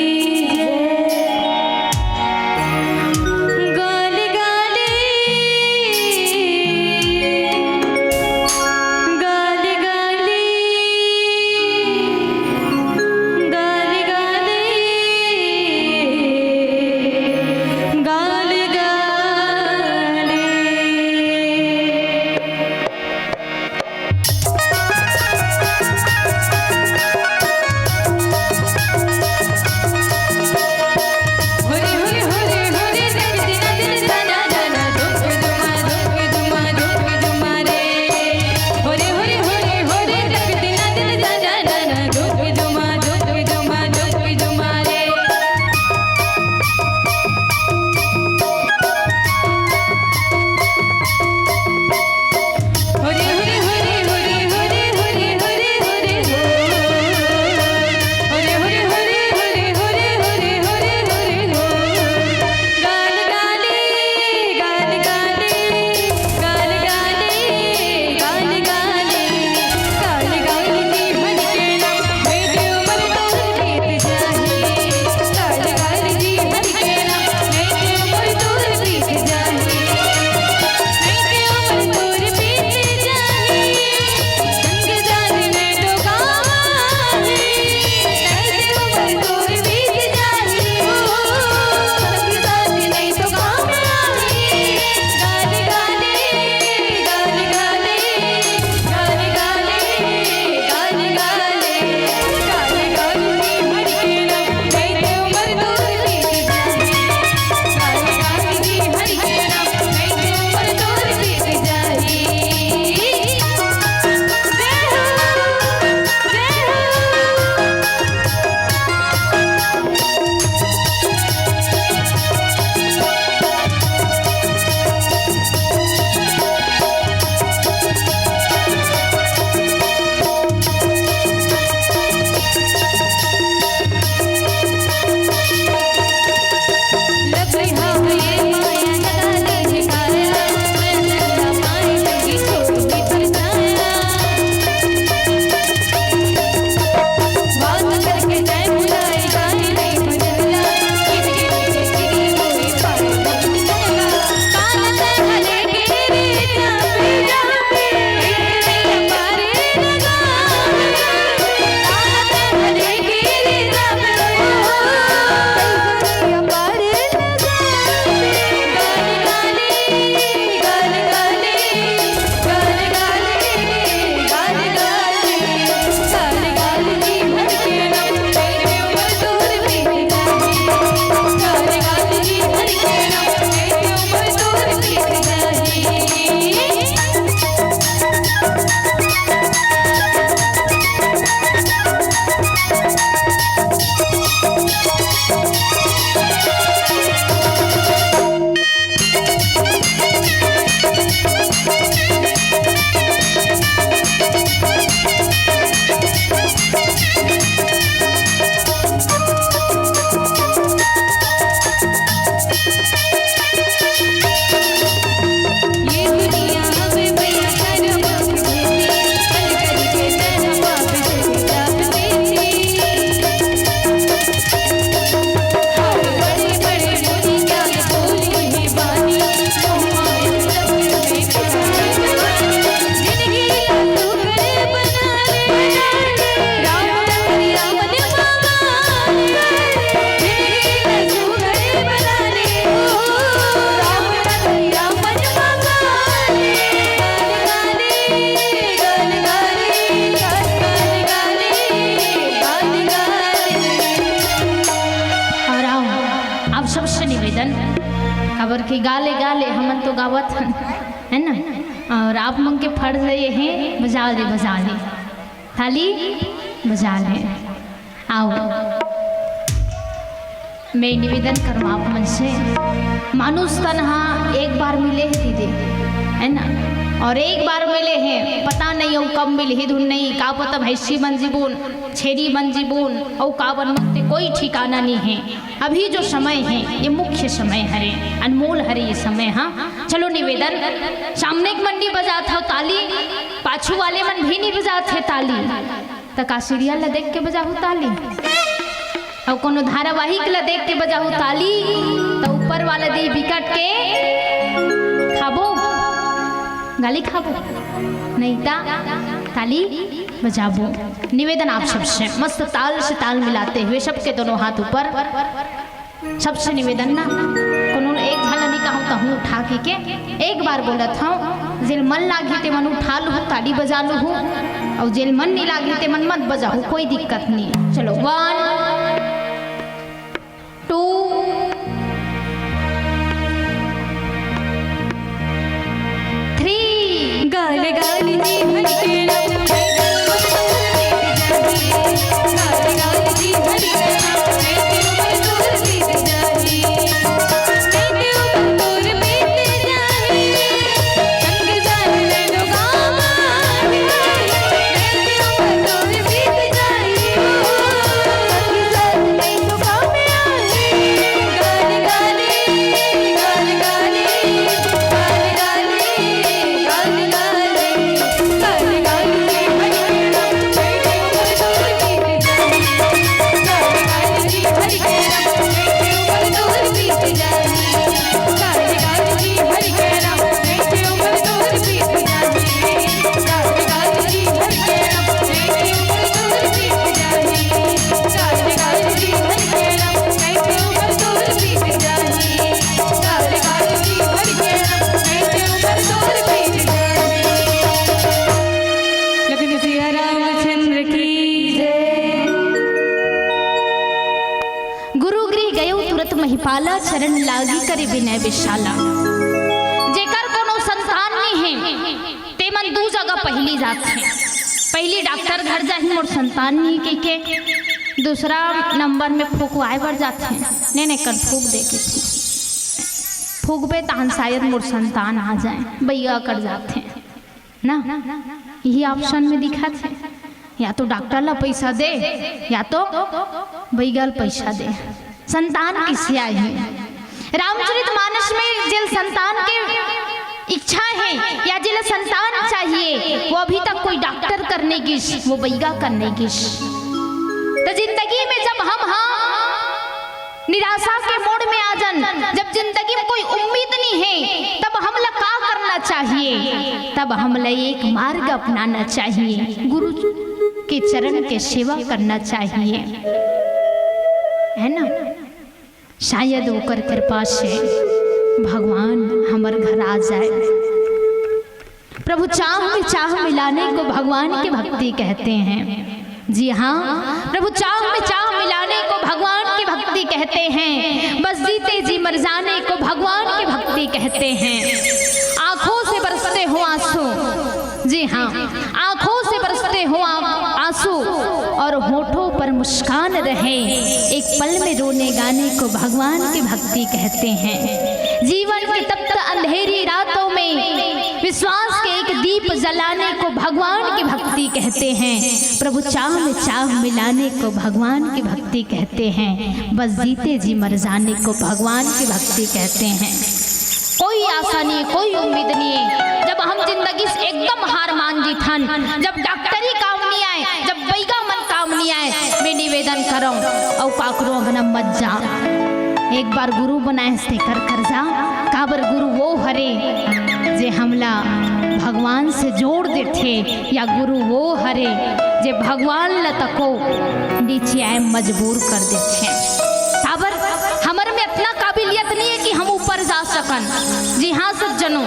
गाली गाली गाली गाली गाली गाली गाली गाली कि गाले गाले हमन तो गावत हन, है ना। और आप मन के फट रहे हैं, बजा ले थाली बजा ले। आओ मैं निवेदन करूँ आप मन से, मानुष तनहा एक बार मिले है दीदी, है ना, और एक बार मिले हैं, पता नहीं हो कब मिले ही धुन नहीं, का पता भैंसी बन जीबून, छेरी बन जीबून, और का बन मुक्ति कोई ठिकाना नहीं है। अभी जो समय है ये मुख्य समय हरे, अनमोल हरे ये समय। हाँ चलो निवेदन, सामने एक मंडी बजा था ताली, पाछू वाले मन भी नहीं बजाते ताली, तो का सीरियल देख के बजाऊ ताली, और कोनो धारावाहिक ला देख के बजाऊ ताली, तो ऊपर वाला दी विकट के खाबो गाली खाबो नहीं ता ताली बजाबो। निवेदन आप सबसे मस्त ताल से ताल मिलाते हुए, सबके दोनों हाथ ऊपर, सबसे निवेदन ना कोनो एक झल नहीं कहूँ तो हूँ उठा के एक बार बोलत हूँ, जेल मन लागी ते मन उठा लू ताली बजा लू, और जेल मन नहीं लागी ते मन मत बजाऊ, कोई दिक्कत नहीं। चलो 1 2 3 गाल गाल जी भर के गाल गाल जी भर के दूर बीत जाए, दूर बीत जाए, संग जान ले लो गाँव, दूर बीत जाए, संग जान ले लो गाँव में आए। गाल गाली गाल गाली गाल गाली गाल गाली गाल गाली भर के दूर बीत लखन सिया रामचंद्र की जय। गुरु गृह गयो तुरत महिपाला, चरण लागी करे विनय विशाला। जेकर कोनो संतान नहीं है ते मन दू जगह पहली जात है, पहली डॉक्टर घर जाही मोर संतान नहीं के, दूसरा नंबर में फूकवाए बर जाते हैं, ने कर फूक दे के थी, फूकबे तहन शायद मोर संतान आ जाए, भैया कर जाते हैं ना। यही ऑप्शन में दिखा थे, या तो डॉक्टर ला पैसा दे, या तो बैगल पैसा दे, संतान किसे आई है। रामचरितमानस में जिल संतान के इच्छा है या जिल संतान चाहिए, वो अभी तक कोई डॉक्टर करने की, वो बैगा करने की। तो जिंदगी में जब हम निराशा के मोड़ में आ जान, जब जिंदगी में कोई उम्मीद नहीं है, तब हम ला का करना चाहिए, तब हम ला एक मार्ग अपनाना चाहिए, गुरु के चरण के सेवा करना चाहिए, है ना। शायद ओकर कृपा से भगवान हमार घर आ जाए। प्रभु चाह में चाह मिलाने को भगवान की भक्ति कहते हैं। जी हाँ, प्रभु चाह में चाह मिलाने को भगवान की भक्ति कहते हैं। बस जीते जी मर जाने को भगवान की भक्ति कहते हैं। आंखों से बरसते हो आंसू, जी हाँ, आंखों से बरसते हो आंसू और होठों पर मुस्कान रहे, एक पल में रोने गाने को भगवान की भक्ति कहते हैं। जीवन की तप्त अंधेरी रातों में विश्वास के एक दीप जलाने को भगवान की भक्ति कहते हैं। प्रभु चाह में चाह मिलाने को भगवान की भक्ति कहते हैं। बस जीते जी मर जाने को भगवान की भक्ति कहते हैं। कोई आशा नहीं, कोई उम्मीद नहीं है। जब हम जिंदगी से एकदम हार मान जी थन, जब डॉक्टरी काम नहीं आए, जब बैगा मन काम नहीं आए, मैं निवेदन करूँ और काकरो अगनम मत जा, एक बार गुरु बनाए से कर जा। काबर गुरु वो हरे जे हमला भगवान से जोड़ देते, या गुरु वो हरे जे भगवान लतको नीचे आए मजबूर कर देते। काबर हमर में इतना काबिलियत नहीं है कि हम ऊपर जा सकन। जी हाँ सज्जनों,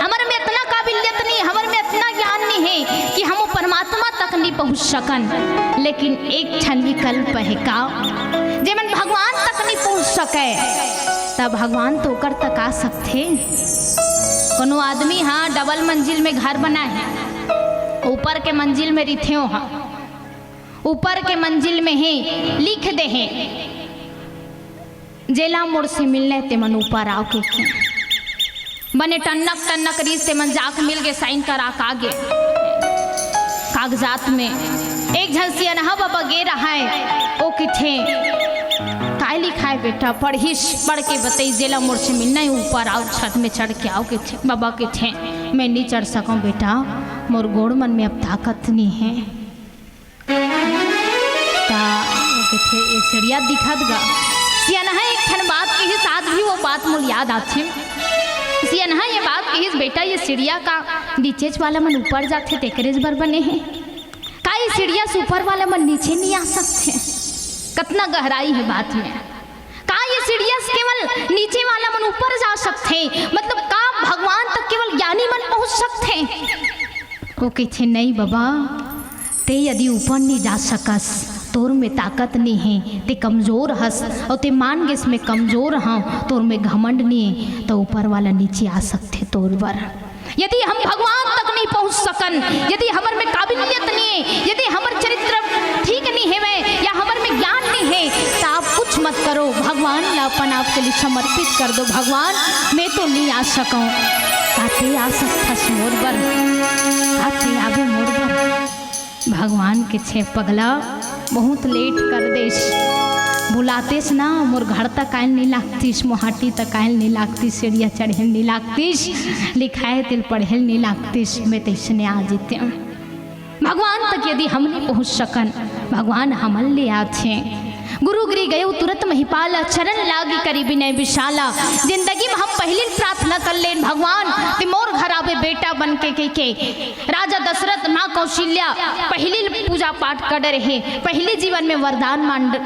हमर में इतना काबिलियत नहीं, हमर में इतना ज्ञान नहीं है कि हम परमात्मा तक नहीं पहुँच सकन, लेकिन एक ठन विकल्प है का, जे मन भगवान तक नहीं पहुँच सके तब भगवान तो कर तक आ सकते। कोनो आदमी हाँ डबल मंजिल में घर बना है, ऊपर के मंजिल में रिथे हो, हाँ ऊपर के मंजिल में है लिख दे हैं जेला मोड़ से मिलने ते मन ऊपर आओ के बने टन्नक टन्नक रीस ते मन जाक मिल गए साइन करा कागे कागजात में एक झलसिया नहा बाबा गे रहा है ओ किथे काय लिखा है बेटा पढ़िस, पढ़ के बताई जेला मोड़ से मिलना है ऊपर आओ छत में चढ़ के आओ किथे। बाबा किथे मैं नहीं चढ़ सकूं बेटा, मोर गोड़ मन में अब ताकत नहीं है। किथे ये सीढ़िया दिखत गा सियाना एक ठन बात के साथ भी वो बात मुझे याद आते। सियाना ये बात कहिस बेटा ये सीढ़िया का नीचे वाला मन ऊपर जाते तेकरेज बर बने हैं का, ये सीढ़िया से ऊपर वाला मन नीचे नहीं आ सकते। कितना गहराई है बात में, का ये सीढ़िया से केवल नीचे वाला मन ऊपर जा सकते, मतलब का भगवान तक केवल ज्ञानी मन पहुंच सकते। वो कहते नहीं बाबा, ते यदि ऊपर नहीं जा सकस, तोर में ताकत नहीं है, ते कमजोर हस और ते मान गेस में कमजोर हाँ, तोर में घमंड नहीं है, तो ऊपर वाला नीचे आ सकते तोर बर। यदि हम भगवान तक नहीं पहुंच सकन, यदि हमर में काबिलियत नहीं है, यदि हमर चरित्र ठीक नहीं है मैं, या हमर में ज्ञान नहीं है, तो आप कुछ मत करो, भगवान ला अपन आपके लिए समर्पित कर दो। भगवान मैं तो नहीं आ सकूं, आते आ सकता मोर बर, आते आवे मोर बर। भगवान के छे पगला बहुत लेट कर देश, बुलातेस ना मोर घर तक आयल नहीं लागतीस, मोहाटी तक आयल नहीं लागतीस, सीढ़िया चढ़ेल नहीं लागतीस, लिखाए तिल पढ़ेल नहीं लागतीस, मैं तैसने आ जीते। भगवान तक यदि हम नहीं पहुँच सकन, भगवान हमल ले आते। गुरु गिरी गए तुरंत महिपाला, चरण लागी करी विनय विशाला। जिंदगी में हम पहली प्रार्थना कर ले भगवान ते मोर घर आवे बेटा बन के राजा दशरथ माँ कौशल्या पहली पूजा पाठ कर रहे, पहले जीवन में वरदान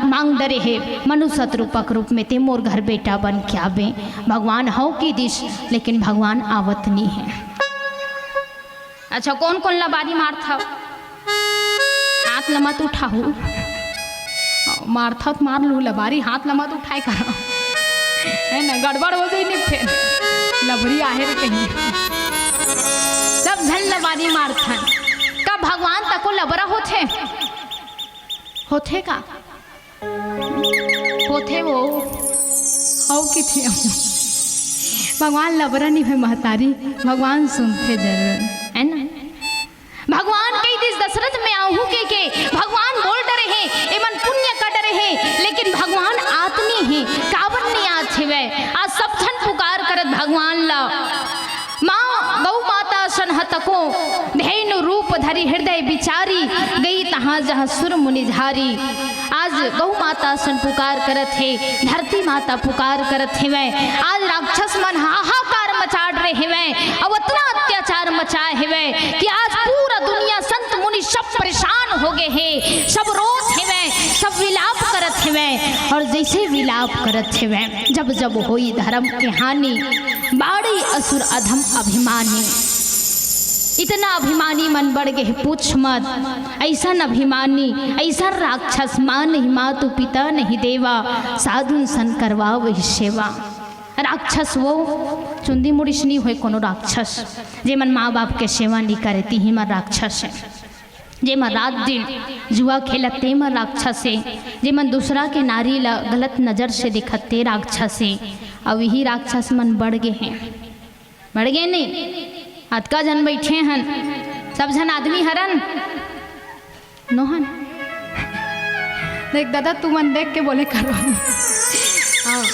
मांग डरे है, मनुष्य रूपक रूप में ते मोर घर बेटा बन के आवे। भगवान हो की दिश, लेकिन भगवान आवत नहीं है। अच्छा कौन कौन लबारी मार था, हाथ लमत उठाऊ, मारथा तो मार लू, लबारी हाथ लमत उठाए करो है ना, गड़बड़ हो जाए नहीं फिर लबरी आहे कहीं सब झन लबारी मारथा का। भगवान तको लबरा होथे का होथे वो हो कि थे भगवान लबरा नहीं है महतारी, भगवान सुनते जरूर है ना। भगवान कई दिस दशरथ में आहू के भगवान बोल डरे हैं एमन पुण्य कर डरे हैं, लेकिन भगवान आतनी है काबर नहीं आते वे। आज सब जन पुकार करत भगवान ला, माँ गौ माता सनहतको धेनु रूप धरी हृदय बिचारी, गई तहाँ जहाँ सुर मुनि झारी। आज गौ माता सन पुकार करत है, धरती माता पुकार करत है वे। आज राक्षस मन हाहाकार मचाड़ रहे वे, अब इतना अत्याचार मचाए है वे कि आज पूरा दुनिया संत मुनि सब परेशान हो गए हैं, सब रोत है वे, सब विलाप करत है वे। और जैसे विलाप करत है वे, जब जब होई धर्म के हानि, बाड़ी असुर अधम अभिमानी। इतना अभिमानी मन बढ़ गए पूछ मत, ऐसा अभिमानी ऐसा राक्षस, माँ नहीं मातु पिता नहीं देवा, साधु सन करवा वही सेवा। राक्षस वो चुंदी मुड़िस नहीं हुए कोनो राक्षस, जे मन माँ बाप के सेवा नहीं करती ही मन राक्षस है। जे मन रात दिन जुआ खेलते मन राक्षस है, जे मन दूसरा के नारी ला गलत नज़र से दिखते राक्षस है। अब यही राक्षस मन बढ़ गए हैं, बढ़ गए नहीं अतका जन बैठे हन, सब जन आदमी हरन नोहन देख दादा तू मन देख के बोले करो हाँ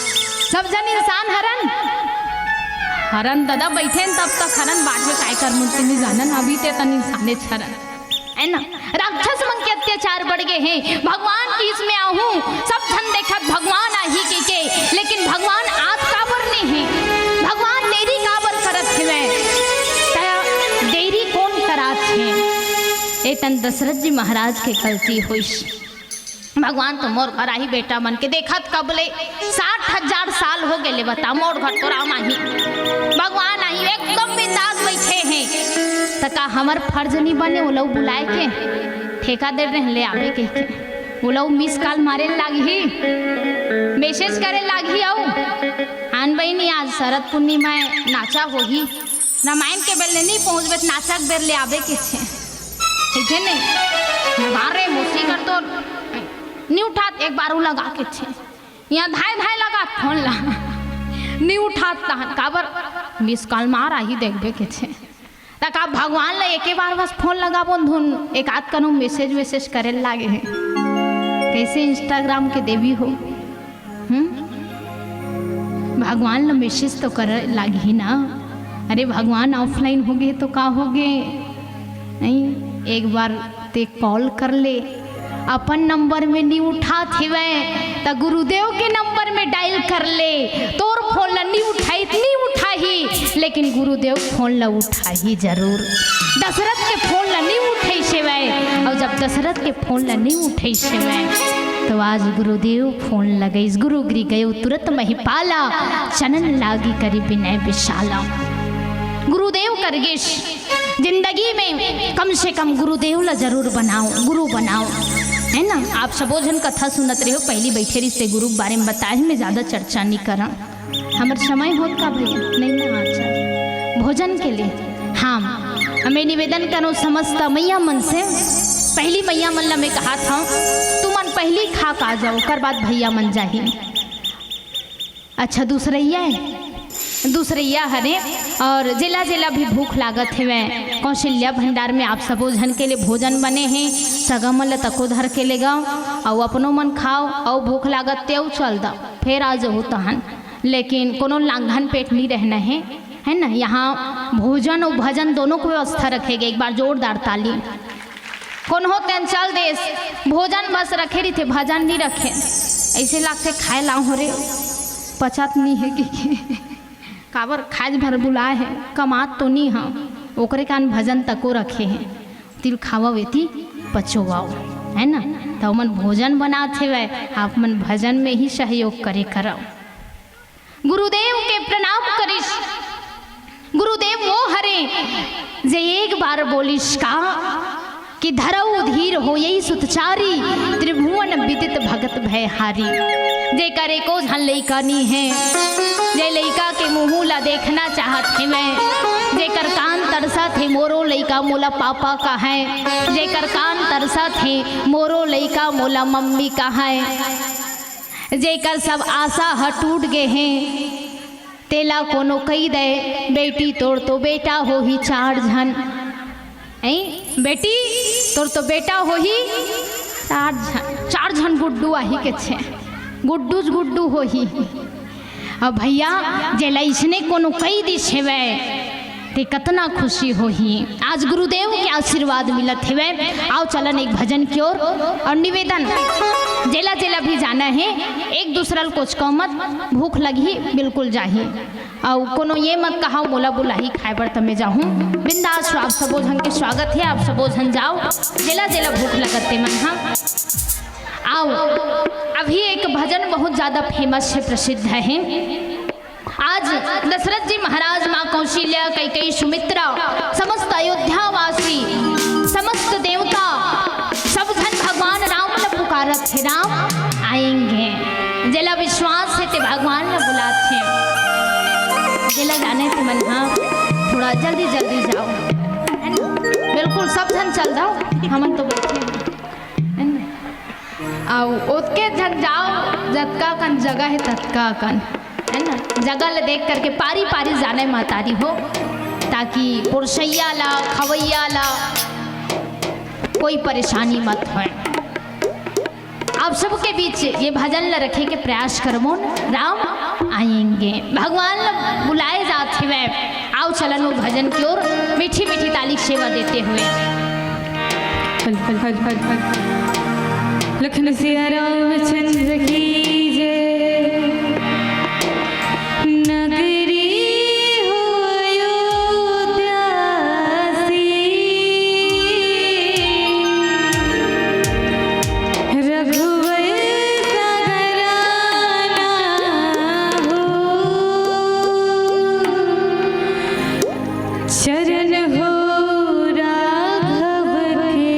सब जन इंसान हरन हरन दादा बैठे तब तक हरन बाद में काय कर मुझे नहीं जानन, अभी ते तन इंसाने हरन है ना। राक्षस मन के अत्याचार बढ़ गए हैं, भगवान की इसमें आहूँ सब धन देखत भगवान आही के लेकिन भगवान आप काबर नहीं है, भगवान देरी काबर करत है, देरी कौन करात है। ए तन दशरथ जी महाराज के गलती हुई, भगवान तो मोर घर आई बेटा मन के देखत कबले 60,000 साल हो गए, बता मोर घर तो राम आई, भगवान आई एकदम बिंदास बैठे हैं, तका हमार फर्ज नहीं बने वो लोग बुलाए के ठेका दे रहे ले आवे के बोला मिस कॉल मारे लागी मैसेज करे लागी आओ आन बहनी आज शरद पूर्णिमा नाचा होगी रामायण के बेले नहीं पहुँचबे तो नाचक बेर ले आवे के छे नहीं मारे मौसी कर तो नहीं उठात एक बार लगा के छे यहाँ धाय धाय लगा फोन ला नहीं उठात काबर मिस कॉल मार ही देखबे के छे तक आप भगवान ला एक बार बस फोन लगाबो धुन एक आध कनो मैसेज वैसेज करे लागे है कैसे इंस्टाग्राम के देवी हो भगवान ला मैसेज तो करे लागी ना। अरे भगवान ऑफलाइन हो गए तो का हो गए नहीं एक बार ते कॉल कर ले अपन नंबर में नहीं उठा थे तो गुरुदेव के नंबर में डायल कर ले तोर फोन ला नहीं उठा ही लेकिन गुरुदेव फोन ला उठा ही जरूर। दशरथ के फोन ला नहीं उठे से और जब दशरथ के फोन ला नहीं उठे से तो आज गुरुदेव फोन लगे गुरु गिरी गए तुरंत महिपाला चनन लागी करी विनय विशाला। गुरुदेव करगेश जिंदगी में कम से कम गुरुदेव ला जरूर बनाओ गुरु बनाओ है ना। आप सबो जन कथा सुनत रहे हो पहली बैठे रिश्ते गुरु के बारे में बताए मैं ज़्यादा चर्चा नहीं करा हमार समय होत का भैया नहीं ना अच्छा भोजन के लिए हाँ हमें निवेदन करो समस्त मैया मन से पहली मैया मन ला मैं कहा था तुम मन पहली खा का जाओ कर बाद भैया मन जाही। अच्छा दूसरैया हरे और जिला जिला भी भूख लागत है कौशल्या भंडार में आप सबो जन के लिए भोजन बने हैं सगा मन तको धर के ले गाओ और अपनों मन खाओ और भूख लागत ते चल दो फिर आ जाओ तहन लेकिन कोनो लांघन पेट नहीं रहना है ना। यहाँ भोजन और भजन दोनों को व्यवस्था रखेगा एक बार जोरदार ताली कौन हो चल देश भोजन बस रखे रही थे भजन नहीं रखे ऐसे लगते खाए लाओ हो रे पचात नहीं है कि काबर खाज भर बुलाए है कमात तो नहीं हाँ ओकरे कान भजन तको रखे हैं तिल खावा वेती पचोवाओ है ना तो मन भोजन बनाते हुए आप मन भजन में ही सहयोग करे कराओ। गुरुदेव के प्रणाम करिस गुरुदेव वो हरे जे एक बार बोलिस का कि धरऊ धीर हो यही सुतचारी त्रिभुवन विदित भगत भय हारी। जे करे को झन लइका नी है जे लइका के मुँह ला देखना चाहत है मैं जे कर कान तरसा थे मोरो लइका मोला पापा का है जे कर कान तरसा थे मोरो लइका मोला मम्मी का है जे कर सब आशा ह टूट गए हैं तेला कोनो कही दे बेटी तोड़ तो बेटा हो ही चार झन बेटी तोर तो बेटा हो ही चार झन गुड्डू आही के छे गुड्डू हो ही। अब भैया जेला इसने कोनो कही दी छेवे ते कतना खुशी हो ही आज गुरुदेव के आशीर्वाद मिलत हेवे। आओ चलन एक भजन की ओर और निवेदन जेला जेला भी जाना है एक दूसरा कुछ को मत भूख लगी बिल्कुल जाही और कोनो ये मत कहा बोला बुलाही खाए बर तमे जाऊँ बिंदास आप सबो झन के स्वागत है आप सबो झन जाओ जेला जेला भूख लगते मन हाँ आओ। अभी एक भजन बहुत ज़्यादा फेमस है प्रसिद्ध है आज दशरथ जी महाराज माँ कौशल्या कैकेयी सुमित्रा समस्त अयोध्यावासी समस्त देवता सब जन भगवान राम ने पुकारत थे राम आएंगे जेला विश्वास है ते भगवान ने बुलाते हैं जेला जाने थे मन हाँ थोड़ा जल्दी जल्दी जाओ है ना बिल्कुल सब जन चल जाओ हम तो बैठे है ना आओ उसके जग जाओ जतका कन जगह है तत्का कन है ना जगह ले देख करके पारी पारी जाने मातारी हो ताकि पुरसैया ला खवैया ला कोई परेशानी मत हो। आप सबके बीच ये भजन ला रखे के प्रयास करमो राम आएंगे भगवान ला बुलाए जाते हुए आओ चलन वो भजन की ओर मीठी मीठी ताली सेवा देते हुए लखन सिया रामचंद्र की जय नगरी हो अयोध्या सी रघुवर का घराना हो चरण हो राघव के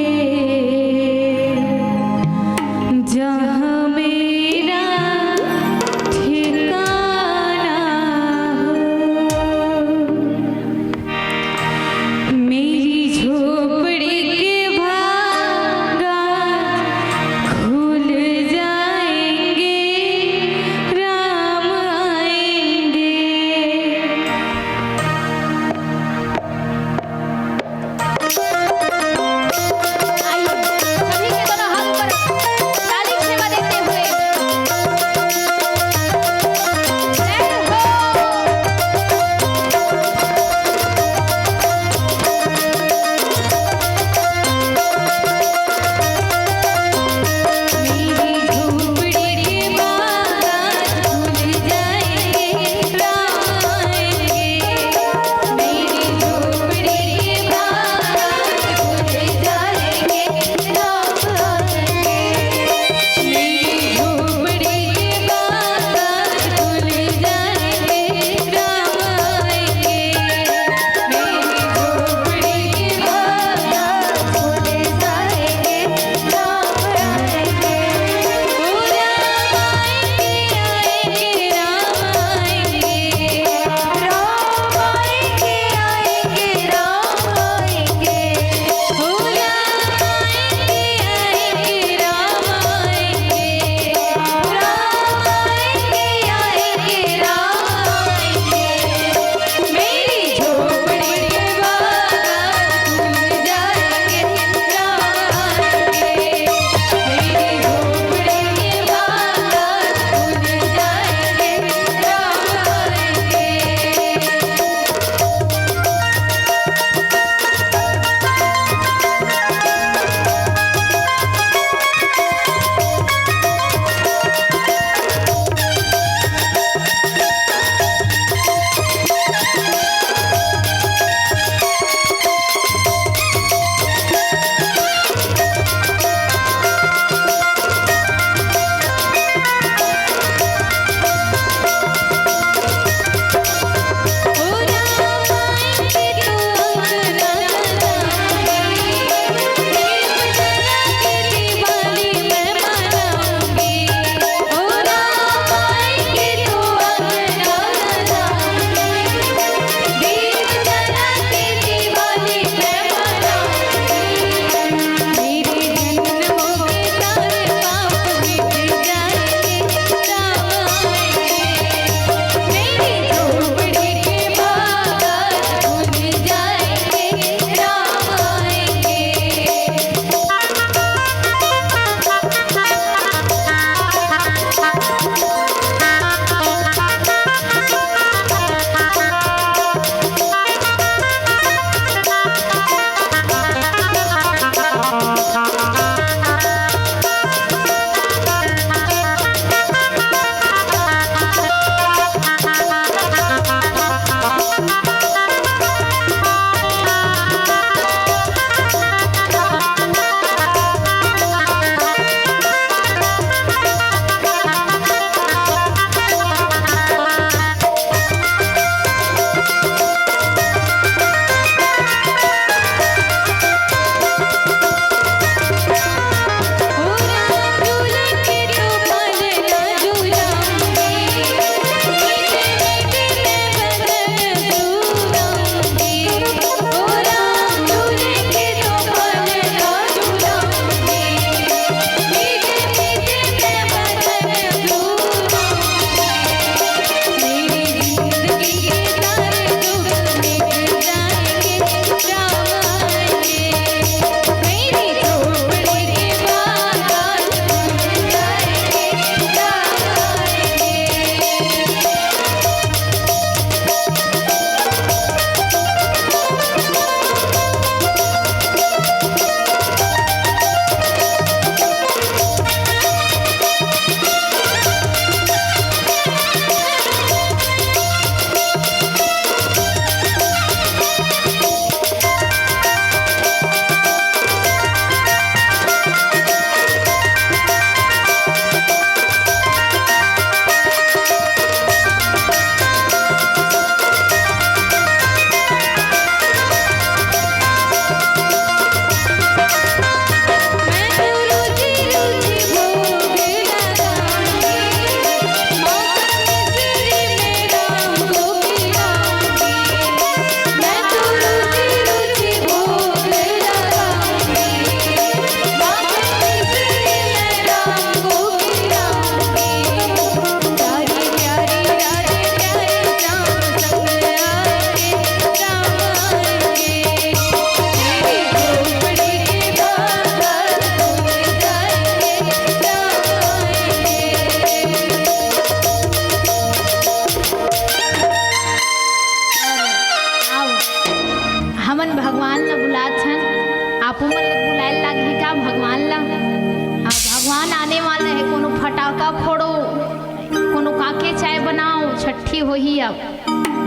हो ही अब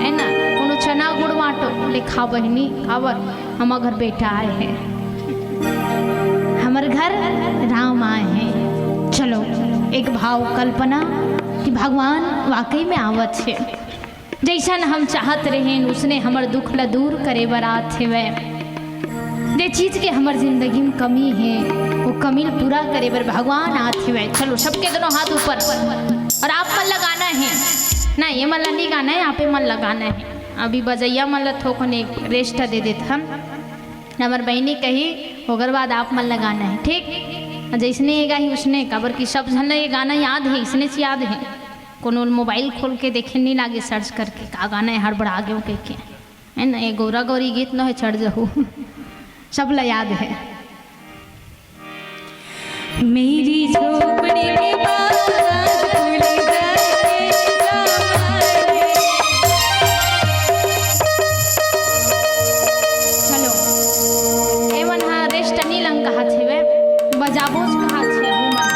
है ना, कोनो चना गुड़ बाटो ले खा बहनी खावर, हमार घर बेटा आए हैं, हमारे घर राम आए हैं। चलो एक भाव कल्पना कि भगवान वाकई में आवत है, जैसन हम चाहत रहे उसने हमर दुख ला दूर करे बरात है। वह जे चीज के हमर जिंदगी में कमी है वो कमी पूरा करे बर भगवान आते हुए। चलो सबके दोनों हाथ ऊपर, और आप मन लगाना है ना, ये मन नहीं गाना है, यहाँ पे मन लगाना है। अभी बजैया मन ला थोक ने रेस्ट दे देते हम, हमार बहनी कही होकर बाद आप मन लगाना है, ठीक। जैसने ये गाही उसने कबर की सब झन ये गाना याद है, इसने से याद है, कोनो मोबाइल खोल के देखे नहीं लागे सर्च करके का गाना है हड़बड़ा आगे के है ना, ये गौरा गौरी गीत न है चढ़ जाऊ सब ला याद है। मेरी झोपड़ी के पास फूल जाए चलो एवन हाँ रेस्ट नहीं लंग कहा छे वे बजाबोज कहा छे हूँ मन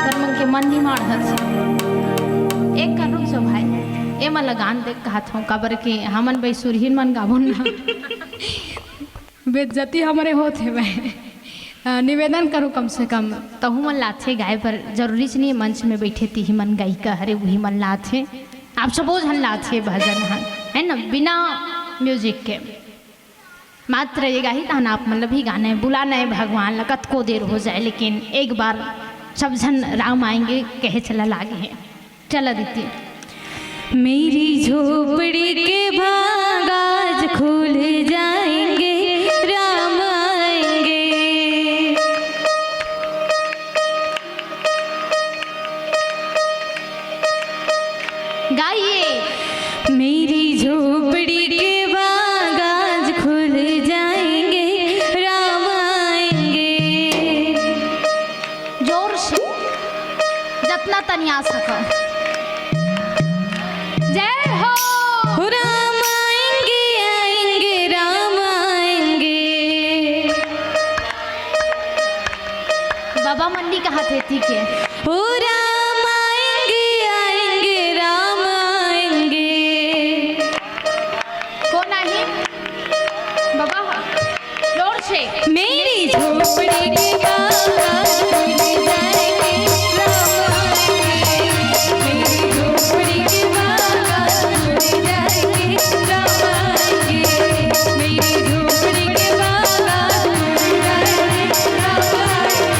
कर्म के मन नहीं मार छे एक कर रुक जो भाई ए मन लगान देख कहा था कबर के हमन भाई सुरहीन मन गाबुन ना बेइज्जती हमारे होते वे निवेदन करूँ कम से कम तहु मन लाथे गाय पर जरूरी से नहीं मंच में बैठे ती ही मन गाई का हरे वही मन लाथे आप सपोज हन लाथे भजन हन है ना बिना म्यूजिक के मात्र ये गाही तहन आप मतलब ही गाना है बुलाना है भगवान लगत को देर हो जाए लेकिन एक बार सब जन राम आएंगे कहे चला लागे है चला दीती। मेरी झोपड़ी के भागाज खुल जाएंगे राम आएंगे। गाइए मेरी झोपड़ी के भागाज खुल जाएंगे राम आएंगे। जोर से जितना तनिया सका जय हो राम आएंगे आएंगे राम आएंगे। बाबा मंडी कहा थे ठीक है ओ राम आएंगे आएंगे राम आएंगे। कौन नहीं बाबा जोर से मेरी झोपड़ी के बागान खुल जाएंगे राम आएंगे। मेरी झोपड़ी के बागान खुल जाएंगे राम आएंगे। मेरी झोपड़ी के बागान खुल जाएंगे राम आएंगे।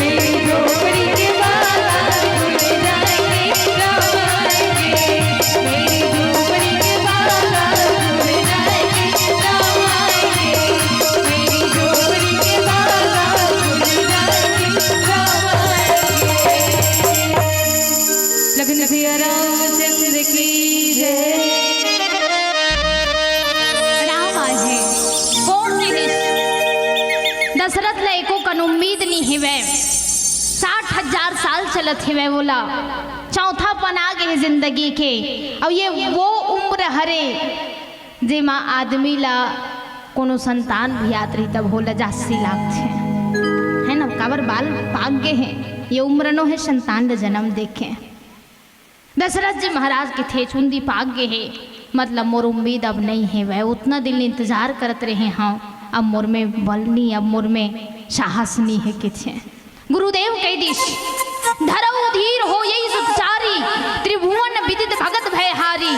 मेरी झोपड़ी के बागान खुल जाएंगे राम आएंगे। मेरी झोपड़ी के बागान खुल जाएंगे राम आएंगे। मेरी झोपड़ी के बागान खुल जाएंगे राम आएंगे। लखन सिया रामचंद्र की जय। राम आहे कौन जिनिस दशरथ ला एको कन उम्मीद नहीं है वे 60,000 साल चलत है वे बोला चौथा पन आ गए जिंदगी के और ये वो उम्र हरे जे माँ आदमी ला कोनो संतान भी याद रही तब होला 80 लाख थे है ना काबर बाल पाक गए हैं ये उम्र नो है संतान ला जन्म देखे। दशरथ जी महाराज के थे चुंदी पाग गए है मतलब मोर उम्मीद अब नहीं है वह उतना दिल इंतजार करते रहे हाँ अब मोर में बल नहीं अब मोर में साहस नहीं है किथे गुरुदेव कह दिश धरऊ धीर हो यही सुचारी त्रिभुवन विदित भगत भयहारी।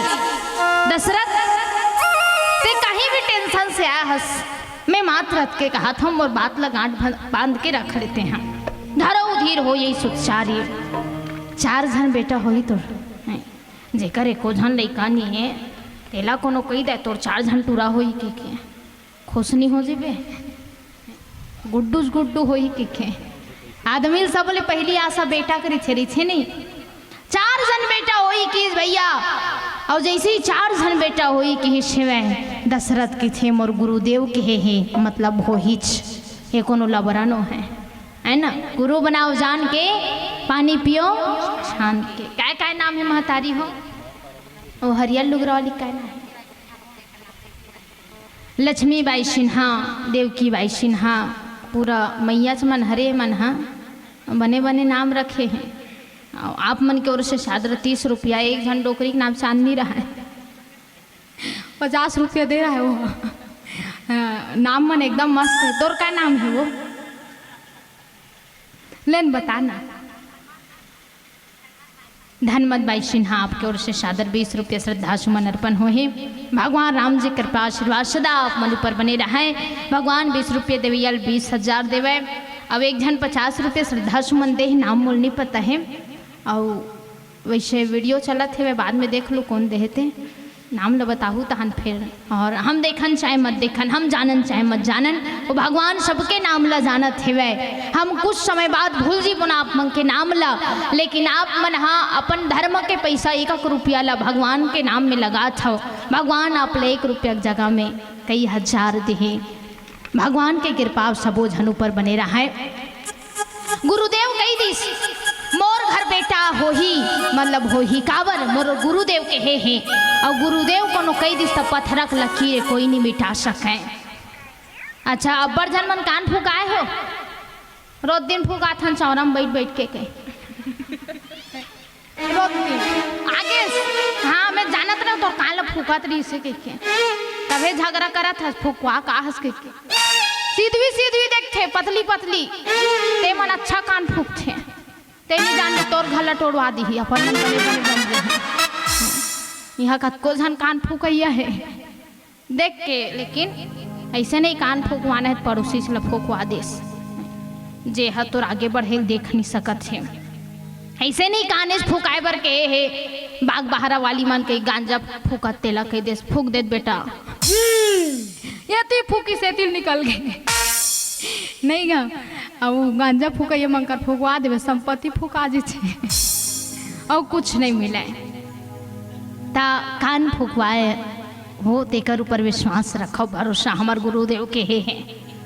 दशरथ ते कहीं भी टेंशन से आया हस मैं मातरथ के कहा था और बात ला गांठ बांध के रख लेते हैं धरऊ धीर हो यही सुचारी। 4 जन बेटा हो ही तो जेकर एको झन लैका नहीं है तेला कोनो कही दे तोर 4 जन टूरा होई के खुश नहीं हो जेबे गुड्डूस गुड्डू होई के आदमी सब ले पहली आशा बेटा करी छे नहीं 4 जन बेटा होई कि भैया और जैसे ही 4 जन बेटा होई कि शिवे दशरथ के थे मोर गुरुदेव के है मतलब हो हिच ये कोनो लबरानो है ना गुरु बनाओ जान के पानी पियो छान के क्या क्या नाम है महतारी हो वो हरियल लुगरा वाली क्या नाम है लक्ष्मी बाई सिन्हा देवकी बाई सिन्हा पूरा मैया मन हरे मन हाँ बने बने नाम रखे हैं आप मन के ओर से सादर 30 रुपया, एक जन डोकरी के नाम चांदनी रहा है 50 रुपया दे रहा है वो। नाम मन एकदम मस्त है। तोर का नाम है वो? लेन बताना। धनमत बाई सिन्हा, आपके ओर से सादर 20 रुपये श्रद्धा सुमन अर्पण हो है। भगवान राम जी कृपा आशीर्वाद सदा आप मन ऊपर बने रहे। भगवान 20 रुपये देवियल 20,000 देवे। अब एक जन 50 रुपये श्रद्धा सुमन दे, नाम मूल नहीं पता है। और वैसे वीडियो चलत है, वे बाद में देख लो कौन देते नाम ल बताहू तहन फिर। और हम देखन चाहे मत देखन, हम जानन चाहे मत जानन, वो भगवान सबके नाम ला जानत हेवे। हम कुछ समय बाद भूल जी बुना आप मन के नाम ला, लेकिन आप मन हाँ अपन धर्म के पैसा 1 रुपया ला भगवान के नाम में लगा था। भगवान आप ले 1 रुपया की जगह में कई हजार दे। भगवान के कृपा सबो झन ऊपर बने रहा है। गुरुदेव कही दिस मोर घर बेटा हो ही, मतलब हो ही काबर मोर गुरुदेव के हे। और गुरुदेव को कई दिस तक पत्थरक लकीर कोई नहीं मिटा सके। अच्छा अब बड़जन मन कान फूकाए हो? रोज दिन फूका थन चौरा में बैठ बैठ के रोज दिन आगे। हाँ मैं जानत रहा तो कान फूकत रही से के तबे झगड़ा करा था फूकवा का हंस के सीधवी सीधवी देखते पतली पतली ते मन अच्छा कान फूकते ते नहीं जान तोर घला तोड़वा दी अपन मन बने बने बन रहे। यहाँ का को झन कान फूकैया है देख के, लेकिन ऐसे नहीं कान फूकवाना है पड़ोसी से फूकवा देस जे है तोर आगे बढ़े देख नहीं सकत है। ऐसे नहीं काने से फूकाए बर के हे बाग बहारा वाली मन के गांजा फूकत तेला कह देस फूक देत बेटा ये तो फूकी से तिल निकल गए नहीं गा। अब गांजा फूका ये मंकर फूकवा देवे संपत्ति फूका जे और कुछ नहीं मिले ता कान फूकवाए हो तेकर ऊपर विश्वास रखो भरोसा हमार गुरुदेव के है।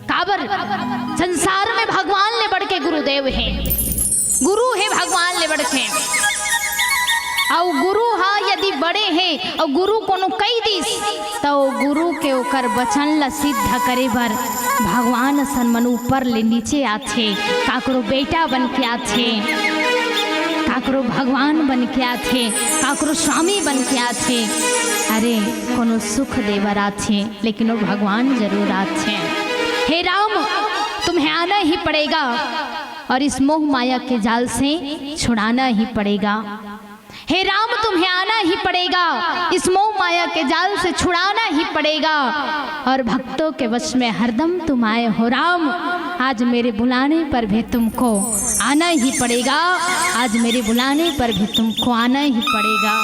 काबर संसार में भगवान ले बढ़ के गुरुदेव है, गुरु है भगवान ले बढ़ के। और गुरु हा यदि बड़े हैं और गुरु कोनो कई दिस तो गुरु के ओकर वचन ला सिद्ध करे बर भगवान सन मन ऊपर ले नीचे आथे। काकरो बेटा बन के आथे, काकरो भगवान बन के आथे, काकरो स्वामी बन के आथे। अरे कोनो सुख देवर आथे लेकिन वो भगवान जरूर आथे। हे राम तुम्हें आना ही पड़ेगा और इस मोह माया के जाल से छुड़ाना ही पड़ेगा। हे राम तुम्हें आना ही पड़ेगा, इस मोह माया के जाल से छुड़ाना ही पड़ेगा और भक्तों के वश में हरदम तुम आए हो राम। आज मेरे बुलाने पर भी तुमको आना ही पड़ेगा, आज मेरे बुलाने पर भी तुमको आना ही पड़ेगा।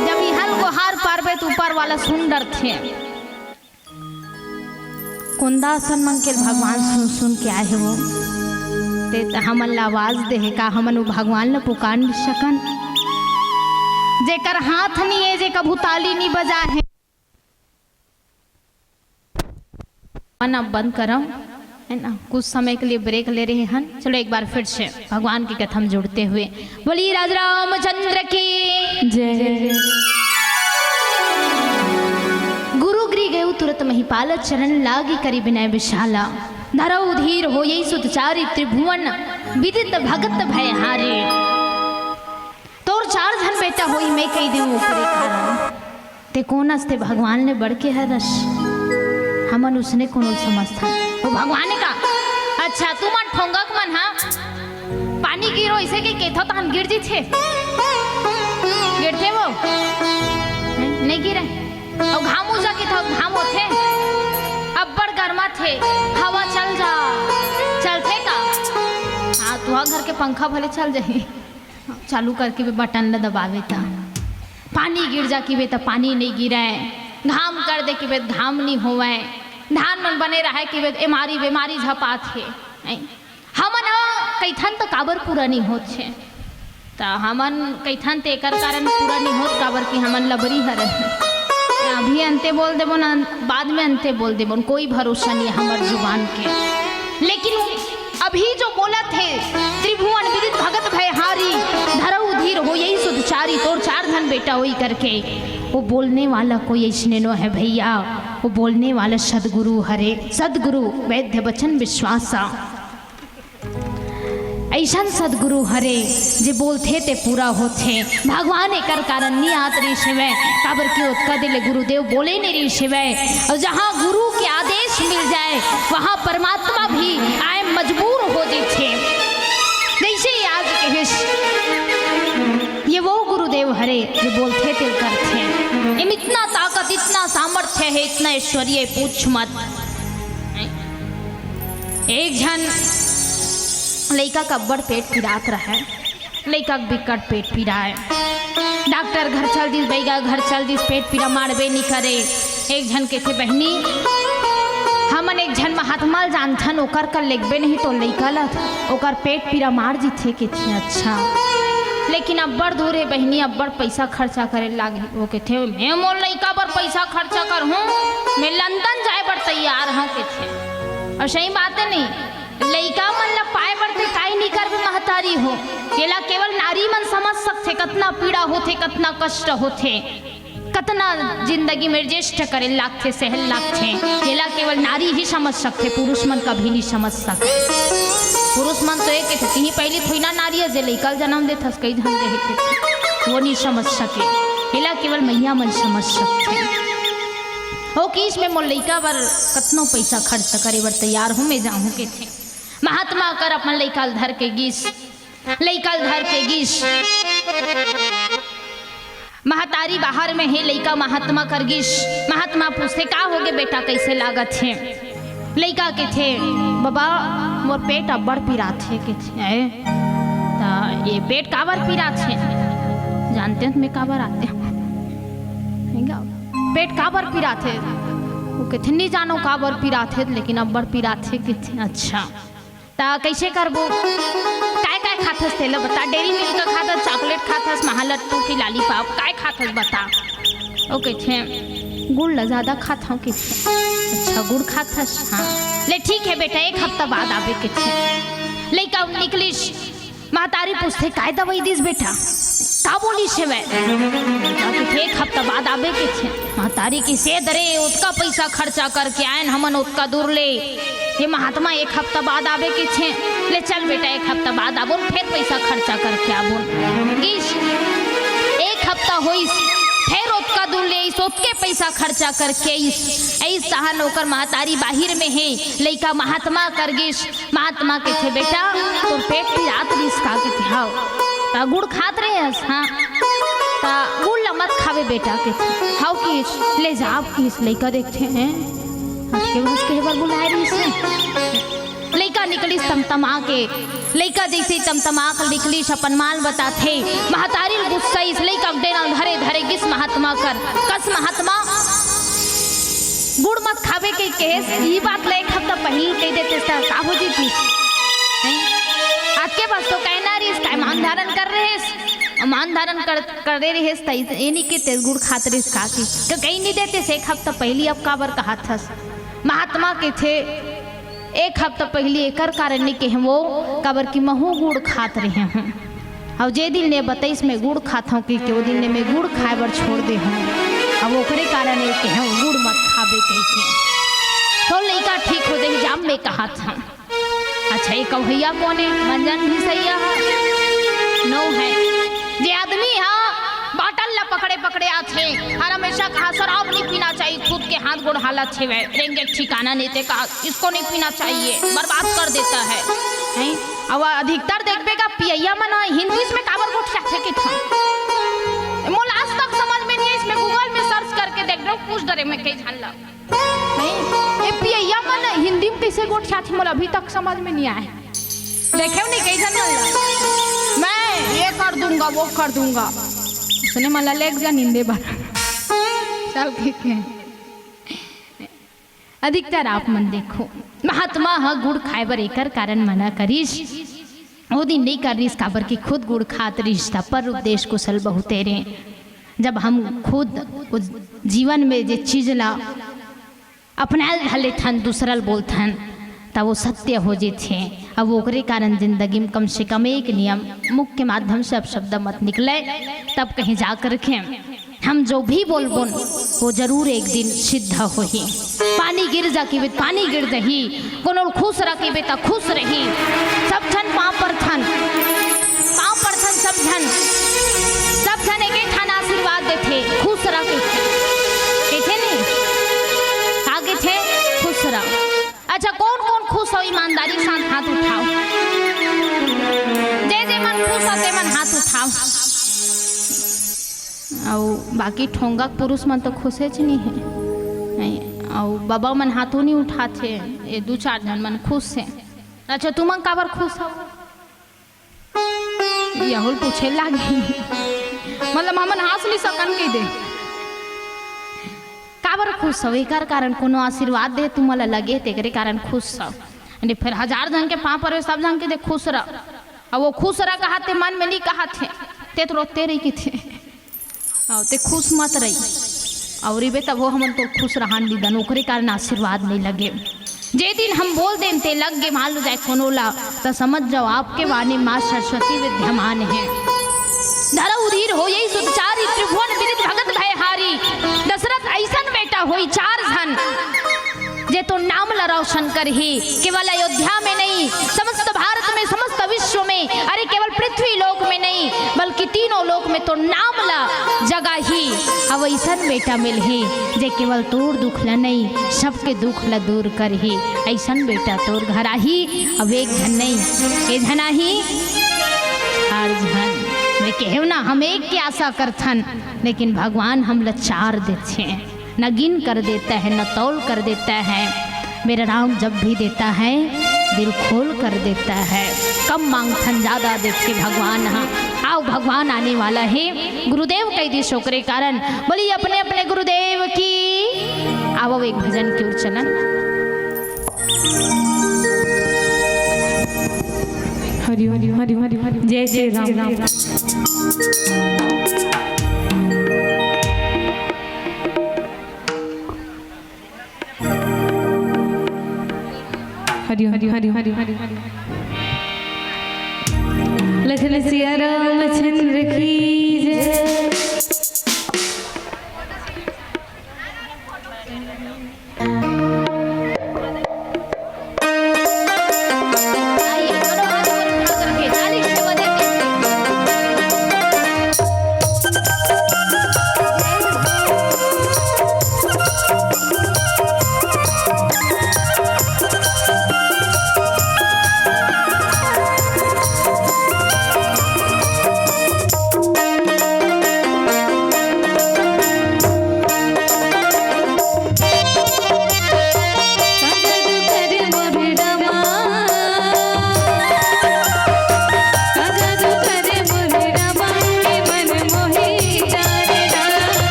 जब यहाँ को हार पार पे तो ऊपर वाला सुंदर थे कुंदासन मंकेल भगवान सुन सुन के आए हो ते हमन ला आवाज दे का हमन भगवान ला पुकार नहीं सकन। जेकर हाथ नहीं है जे कभू ताली नहीं बजा है ना बंद करम है ना। कुछ समय के लिए ब्रेक ले रहे हैं। चलो एक बार फिर से भगवान की कथा में जुड़ते हुए बोली राज रामचंद्र की जय। गुरु गृह गए तुरंत महिपाल चरण लागी करी विनय विशाला धरऊ धीर हो यही सुतचारी त्रिभुवन विदित भगत भय हारे। तोर 4 जन बेटा होई मैं कही दे ऊपरे कारण ते कौन अस्ते भगवान ने बढ़ के है रस हमन उसने कौन समझता वो भगवान का। अच्छा तू मन ठोंगक मन हाँ पानी गिरो इसे के केथो तो हम गिर जी थे गिरते वो नहीं गिरे और घाम उजा के था घाम होते अब बड़ गर्मा थे हवा चल जा चलते का। हाँ तू घर के पंखा भले चल जाए चालू करके भी बटन ल दबावे था पानी गिर जा कि वे तो पानी नहीं गिरे, घाम कर दे कि वे घाम नहीं होवे, धान मन बने रहे कि वे एमारी बीमारी झपा थे। हमन कैथन तो काबर पूरा नहीं होत छे तो हमन कैथन ते एकर कारण पूरा नहीं होत काबर कि हमन लबरी हर अभी अंते बोल देबो ना बाद में अंते बोल देबो कोई भरोसा नहीं हमार जुबान के। लेकिन अभी जो बोला थे त्रिभुवन विदित भगत भय हारी धरऊ धीर हो यही सुधचारी तोर 4 धन बेटा होई करके वो बोलने वाला कोई ऐसने नो है भैया, वो बोलने वाला सदगुरु हरे सदगुरु वैद्य वचन विश्वासा। ऐसा सदगुरु हरे जे बोलते ते पूरा होते। भगवान एकर कारण नहीं आत रही शिवय काबर की उत्का दिले गुरुदेव बोले नहीं रही शिवय। और जहाँ गुरु के आदेश मिल जाए वहाँ परमात्मा भी आए मजबूर हो जाते। जैसे ही आज कहिश ये वो गुरुदेव हरे जो बोलते थे करते। इनमें इतना ताकत इतना सामर्थ्य है इतना ऐश्वर्य पूछ मत। एक जन लड़का का बड़ पेट पिरात रहा है। लड़का बिकट पेट पीरा है। डॉक्टर घर चल दिस बैगा घर चल दिस पेट पीरा मारबे नहीं करे। एक जन के थे बहनी हमन एक जन महात्मा जानथन ओकर कर लेगबे नहीं तो लड़का ला ओकर पेट पीरा मार जी थे कि थे। अच्छा लेकिन अब बड़ दूर है बहनी अब बड़ पैसा खर्चा करे लागे। वो के थे मैं मोर लड़का पर पैसा खर्चा कर हूँ मैं लंदन जाए पर तैयार हूँ के थे। और सही बात है नहीं लड़का मन ला पाए बढ़ते काई नहीं कर भी महतारी हो येला केवल नारी मन समझ सकते कतना पीड़ा होते कतना कष्ट होते कतना जिंदगी में एडजस्ट करे लागते सहल लागते। येला केवल नारी ही समझ सकते पुरुष मन कभी नहीं समझ सकते। पुरुष मन तो एक थे ही पहली थोड़ी ना नारी है जे लड़का जन्म देता कई धन दे वो नहीं समझ सके। येला केवल मैया मन समझ सकते हो कि इसमें मोर लड़का बर कतनो पैसा खर्च करे बर तैयार हूँ मैं जाऊँ के थे। महात्मा कर अपन लड़का धर के गीस लड़का धर के गीस महतारी बाहर में है लड़का महात्मा कर गीस। महात्मा पूछते का हो गए बेटा कैसे लागत है। लड़का के थे बाबा मोर पेट अब बड़ पीरा थे के थे। ये पेट काबर पीरा थे जानते हैं मैं काबर आते पेट काबर पीरा थे वो कहते नहीं जानो काबर पीरा थे लेकिन अब बड़ पीरा थे कि अच्छा ता कैसे करबो काय काय खाथस तेला बता। डेरी मिल्क खाथस चॉकलेट खाथस महालट्टू की लालीपॉप काय खाथस बता। ओ कहते गुड़ ला ज़्यादा खाता हूँ कि अच्छा गुड़ खाथस हाँ ले ठीक है बेटा एक हफ्ता बाद आवे के थे। लड़का निकलिश महतारी पूछते काय दवाई दिस बेटा का बोली से मैं एक हफ्ता बाद आवे के थे। महतारी की से दरे उसका पैसा खर्चा करके आयन हमन उसका दूर ले ये महात्मा एक हफ्ता बाद आवे के थे। ले चल बेटा एक हफ्ता बाद आबो फिर पैसा खर्चा करके आबो। एक हफ्ता होइस फिर उसका दूर ले उसके पैसा खर्चा करके ऐसा नौकर महतारी बाहिर में है लड़का महात्मा कर गिस। महात्मा के थे बेटा तो पेट की रात रिस खा के थे हाँ ता गुड़ खात रहे हाँ ता गुड़ ला मत खावे बेटा के थे हाउ किस ले जा आप किस लड़का देखते हैं के बार बुलाए रही से। लड़का निकली तमतमा के लड़का जैसे तमतमा कर निकली अपन माल बताते। महतारी गुस्सा इस लड़का देना धरे धरे किस महात्मा कर कस महात्मा गुड़ मत खावे के केस ये बात ले एक हफ्ता पहले कह देते का हो जी थी आपके पास तो कहना रही इसका मान धारण कर रहे मान धारण कर दे रही है ये नहीं कि तेज गुड़ खाते रही खा की कहीं नहीं देते से एक हफ्ता पहले अब काबर कहा था। महात्मा के थे एक हफ्ता पहले एकर कारण नहीं के वो काबर की महू गुड़ खात रहे हूँ और जे दिन ने बताइस मैं गुड़ खाता हूँ कि वो दिन ने मैं गुड़ खाए बर छोड़ दे हूँ अब ओकरे कारण एक के हैं गुड़ मत खावे कैसे तो लड़का ठीक हो जाए जाम में कहा था। अच्छा ये कन्हैया कौन है मंजन भी सही है नो है जे आदमी हाँ बाटल ला पकड़े पकड़े आते हर हमेशा कहा शराब नहीं पीना चाहिए खुद के हाथ गोड़ हालत छे रेंगे ठिकाना नहीं थे कहा इसको नहीं पीना चाहिए बर्बाद कर देता है अब अधिकतर देखबेगा पियैया मन हिंदी में काबर गोट चाहते कि था मोल आज तक समझ में नहीं है। इसमें गूगल में सर्च करके देख लो पूछ डरे में कई झाल ये पियैया मन हिंदी में कैसे गोट चाहते मोल अभी तक समझ में नहीं आए देखे नहीं कई झाल मैं ये कर दूंगा वो कर दूंगा उसने मला लेक जा नींदे बार चल ठीक है। अधिकतर आप मन देखो महात्मा हाँ गुड़ खाए बर एकर कारण मना करीस वो दिन नहीं कर रही काबर की खुद गुड़ खात रिश्ता पर उपदेश कुशल बहुते रे जब हम खुद जीवन में जे चीज ला अपना ढाले थन दूसरल बोलथन तब वो सत्य हो जेते। अब ओकरे कारण जिंदगी में कम से कम एक नियम मुख के माध्यम से अब शब्द मत निकले तब कहीं जा कर के हम जो भी बोल वो जरूर एक दिन सिद्ध हो ही। पानी गिर जा की पानी गिर दही कोनो खुश रखी बेटा खुश रही सब ठन पाँव पर थन खुश रह के थे नहीं आगे थे खुश रह। अच्छा कौन कौन खुश हो ईमानदारी के साथ हाथ उठाओ, जे मन खुश हो ते मन हाथ उठाओ। और बाकी ठोंगा पुरुष मन तो खुशे च नहीं है नहीं, और बाबा मन हाथों नहीं उठाते, ये 2-4 जन मन खुश है। अच्छा तुम काबर खुश हो यहुल पूछे लागी मतलब हमन हंस नहीं सकन के दे काबर खुश हो, एकर कारण कोनो आशीर्वाद दे तुमला लगे तेरे कारण खुश हो। अरे फिर 1000 जन के पाँव पर सब जन के दे खुश रह, और वो खुश रह कहा थे मन में नहीं कहा थे ते तो रोते रही की थे और ते खुश मत रही और बे तब वो हमन तो खुश रहन दी दन ओकरे कारण आशीर्वाद नहीं लगे। जे दिन हम बोल दें ते लग गे मान लो जाए कोनोला तो समझ जाओ आपके वाणी माँ सरस्वती विद्यमान है। धरा उधीर हो यही सुचारी त्रिभुवन विदित भगत भय हारी, दशरथ ऐसन बेटा होई 4 धन जे तो नाम ला रोशन कर ही केवल अयोध्या में नहीं समस्त भारत में समस्त विश्व में, अरे केवल पृथ्वी लोक में नहीं बल्कि तीनों लोक में तो नाम ला जगह ही। अब ऐसन बेटा मिल ही जे केवल तोर दुख ला नहीं सबके दुख ला दूर कर ही, ऐसन बेटा तोर घर ही। अब एक धन नहीं ये धना ही 4 धन मैं कहूँ ना हम एक की आशा करथन लेकिन भगवान हम ला 4 देते हैं, न गिन कर देता है न तौल कर देता है। मेरा राम जब भी देता है दिल खोल कर देता है, कम मांगथन ज़्यादा देते भगवान। हाँ आओ भगवान आने वाला है, गुरुदेव कह दी शोकरे कारण बोली अपने अपने गुरुदेव की। आओ एक भजन की ओर चलन। हरि हरि हरि हरि हरि जय जय राम राम। हरि हरि हरि हरि हरि हरि लखन सिया रामचंद्र की जय।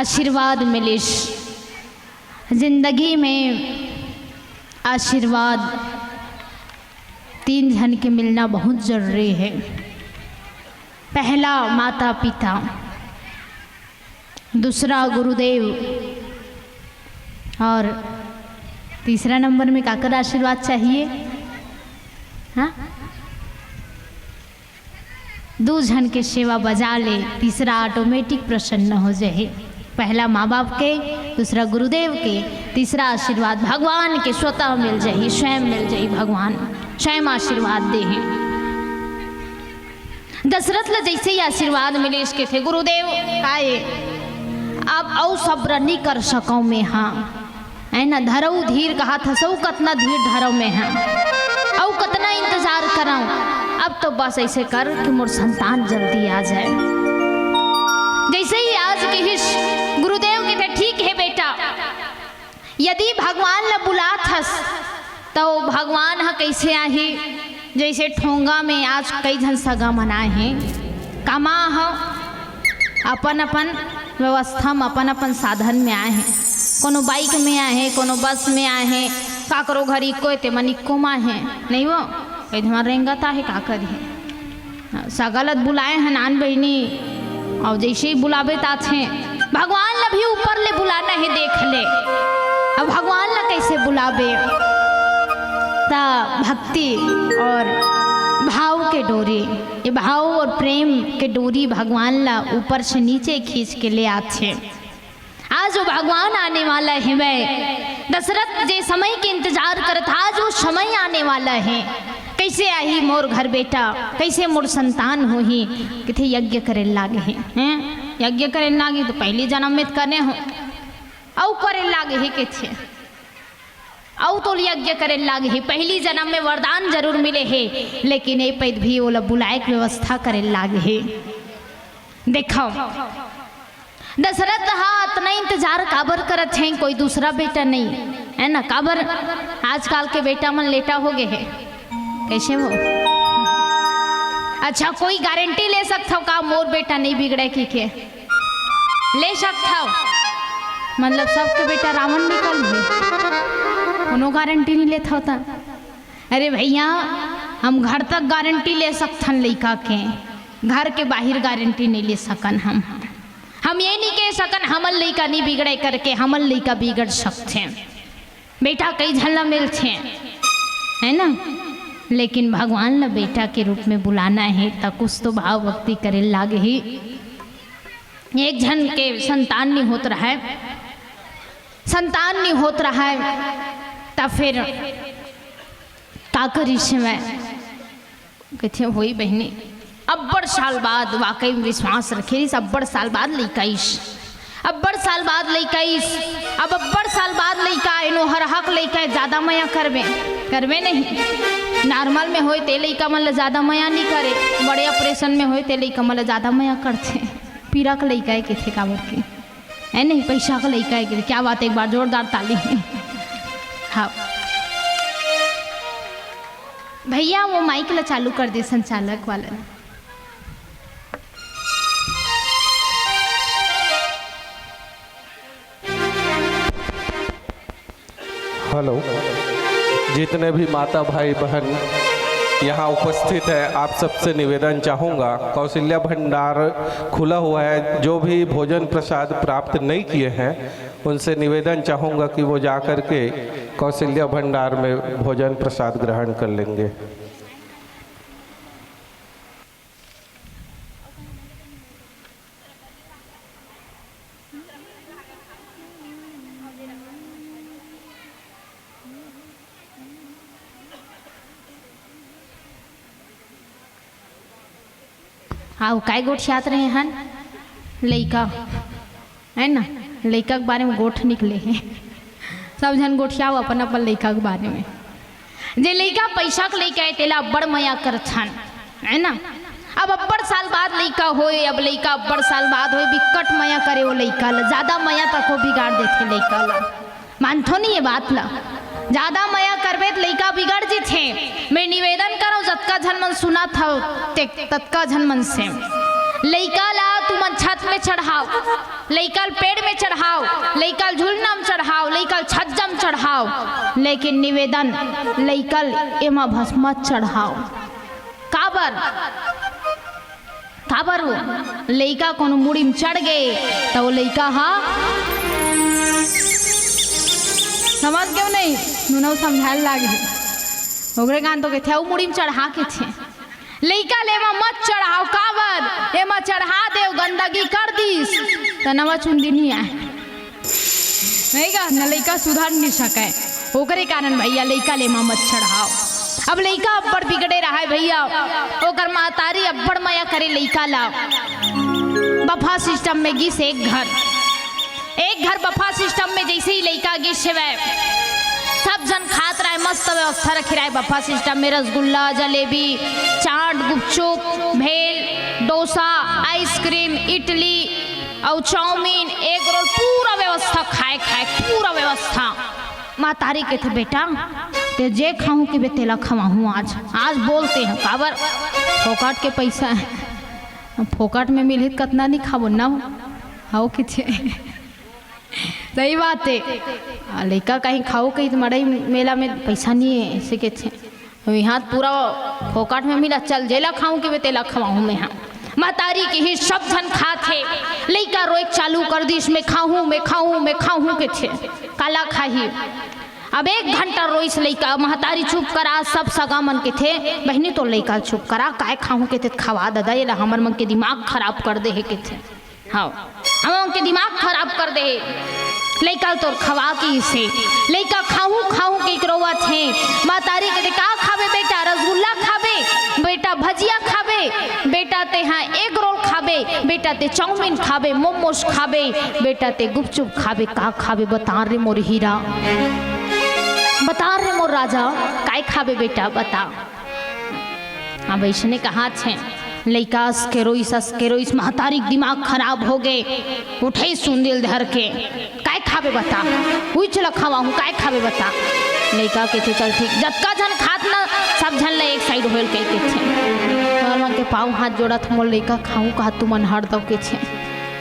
आशीर्वाद मिलिश। जिंदगी में आशीर्वाद 3 जन के मिलना बहुत ज़रूरी है। पहला माता पिता, दूसरा गुरुदेव, और तीसरा नंबर में काकर आशीर्वाद चाहिए। हाँ, 2 जन के सेवा बजा ले, तीसरा ऑटोमेटिक प्रसन्न हो जाए। पहला माँ बाप के, दूसरा गुरुदेव के, तीसरा आशीर्वाद भगवान के स्वतः मिल जाए, स्वयं मिल जाए। भगवान स्वयं आशीर्वाद दे हैं। दशरथ ला जैसे ही आशीर्वाद मिले इसके थे, गुरुदेव आए अब औ सब्र नहीं कर सकूँ मैं, हाँ है ना, धरऊ धीर कहा था, सौ कतना धीर धरऊ में है, औ कतना इंतजार कराऊं, अब तो बस ऐसे कर कि मोर संतान जल्दी आ जाए। जैसे ही आज के हिस गुरुदेव के थे, ठीक है बेटा, यदि भगवान ला बुलात हस तो भगवान हा कैसे आही। जैसे ठोंगा में आज कई जन सगा मनाए हैं, कमा हो अपन अपन व्यवस्था में, अपन अपन साधन में आए हैं। कोनो बाइक में आए हैं, कोनो बस में आए हैं, काकरो घर इको ते मन इको में है नहीं, वो इधर रेंगता है काकर है। सगलत बुलाए हैं नान बहनी, और जैसे ही बुलावे ताथे भगवान ला भी ऊपर ले बुलाना है, देख ले अब भगवान ला कैसे बुलावे। ता भक्ति और भाव के डोरी, ये भाव और प्रेम के डोरी भगवान ला ऊपर से नीचे खींच के ले आते। आज वो भगवान आने वाला है। वह दशरथ जे समय के इंतजार करता, आज वो समय आने वाला है। कैसे आई मोर घर बेटा, कैसे मोर संतान हो ही, किथे यज्ञ करे लागे हैं, यज्ञ करे लागे तो पहले जन्म में करने हो, औ करे लागे है किथे, औ तो यज्ञ करे लागे है। पहली जन्म में वरदान जरूर मिले है, लेकिन ये पैद भी वो बुलाए की व्यवस्था करे लागे है। देखो दशरथ हाँ इतना इंतजार काबर करत हैं, कोई दूसरा बेटा नहीं है ना, काबर आजकल के बेटा मन लेटा हो गए है, कैसे वो। अच्छा कोई गारंटी ले सकता हो का मोर बेटा नहीं बिगड़े की के ले सकता हो, मतलब सबके बेटा रावण निकल है, कोनो गारंटी नहीं लेता होता। अरे भैया हम घर तक गारंटी ले सकथन लड़का के, घर के बाहर गारंटी नहीं ले सकन। हम ये नहीं कह सकन हमल लड़का नहीं बिगड़े करके, हमल लड़का बिगड़ सकते हैं, बेटा कई झल्ला मिलते है ना, लेकिन भगवान ला बेटा के रूप में बुलाना है तो कुछ तो भाव भक्ति करे लागे ही। एक जन के संतान नहीं होत रहा है, संतान नहीं होत रहा है, तब फिर का करी में कहते हुई बहनी अब्बड़ साल बाद वाकई में विश्वास रखे, अब्बड़ साल बाद लइकाईस, अब्बड़ साल बाद लइकाईस, अब अब्बड़ साल बाद लइका एनो हर हक लइका ज़्यादा मया करबे करबे नहीं, नॉर्मल में होए ते लइका मन ला ज़्यादा मया नहीं करे, बड़े ऑपरेशन में होए ते लइका मन ला ज़्यादा मया करते। पीरा का लइका के थे काबर की है नहीं, पैसा का लइका के, क्या बात है, एक बार जोरदार ताली। हाँ भैया वो माइक ला चालू कर दे संचालक वाला। हेलो, जितने भी माता भाई बहन यहाँ उपस्थित है, आप सबसे निवेदन चाहूँगा, कौशल्या भंडार खुला हुआ है, जो भी भोजन प्रसाद प्राप्त नहीं किए हैं उनसे निवेदन चाहूँगा कि वो जा कर के कौशल्या भंडार में भोजन प्रसाद ग्रहण कर लेंगे। हाँ काय गोठियात रहे हैं लइका है ना, लइका के बारे में गोठ निकले हैं, सब जन गोठियाओ अपन अपन लइका के बारे में। जे लइका पैसा के लइका है तेला अब्बड़ मया करथन है ना, अब अब्बड़ साल बाद लइका होए, अब लइका अब्बड़ साल बाद होए, बिकट मया करे वो लइका ला, ज़्यादा मया तक वो बिगाड़ देते लइका ला, मानथो नहीं ये बात ला, ज़्यादा मया करबे तो लइका बिगड़ जीथे। मैं निवेदन करो जतका झन मन सुना था ततका झन मन से लइका ला तुम अच्छा छत में चढ़ाओ, लइकल पेड़ में चढ़ाओ, लइकल झुलना में चढ़ाओ, लइकल छज्जम चढ़ाओ, लेकिन निवेदन लइकल एमा भस्म चढ़ाओ। काबर हो लइका कोनो मुड़ी में चढ़ गए तो वो लइका समझ क्यों नहीं नुनौ समझाए लागे ओकरे गान तो के थे मुड़ी में चढ़ा के थे लइका ले एमा मत चढ़ाओ। काबर एमा चढ़ा दे गंदगी कर दीस तो नवा चुंदी नहीं आए नहीं का न लइका सुधार नहीं सके ओकरे कारण भैया लइका ले एमा मत चढ़ाओ। अब लइका अब्बड़ बिगड़े रहा है भैया ओकर महतारी अब्बड़ माया करे लइका ला बफा सिस्टम में गिस एक घर बफा सिस्टम में जैसे ही लइका गिस है सब जन खात रहा है मस्त व्यवस्था रखी रहा है बफा सिस्टम में रसगुल्ला जलेबी चाट गुपचुप भेल डोसा आइसक्रीम इडली और चाउमीन एग रोल पूरा व्यवस्था खाए पूरा व्यवस्था। महतारी के थे बेटा ते जे खाऊं कि बेतेला खवाऊं आज बोलते हैं काबर फोकट के पैसा है फोकट में मिली कितना नहीं खाबो ना हाओ कि सही बात है लड़का कहीं खाओ कहीं तो मड़ई मेला में पैसा नहीं है ऐसे के थे यहाँ पूरा फोकट में मिला चल जेला खाऊं कि बेतेला खवाऊं मैं यहाँ महतारी के ही सब जन खाते लड़का रोए चालू कर दी इसमें खाऊं के थे काला खाही। अब 1 घंटा रोइस लइका महतारी चुप करा सब सगा मन के थे बहनी तो लइका चुप करा काय खाऊं के थे खवा दादा ये हमर मन के दिमाग खराब कर दे है के थे हाँ हम के दिमाग खराब कर दे लइका तो खवा की से लइका खाऊं के रोवा थे महतारी के का खावे बेटा रसगुल्ला खावे बेटा भजिया खावे बेटा ते हाँ एग रोल खावे बेटा ते चाउमीन खावे मोमोज खावे बेटा ते गुपचुप खावे का खावे बता रे मोर हीरा बता रे मोर राजा काय खावे बेटा बता। हाँ वैसने कहा छे लइका अस्केरोइस महतारी दिमाग खराब हो गए उठे सुन दिल धर के काय खावे बता हुई चला खावा हूँ काय खावे बता लइका के थे चल ठीक जतका जन खात ना सब जन ले एक साइड होल के थे के पाँव हाथ जोड़त मोर लइका खाऊं कहा तू मन हट दो के छे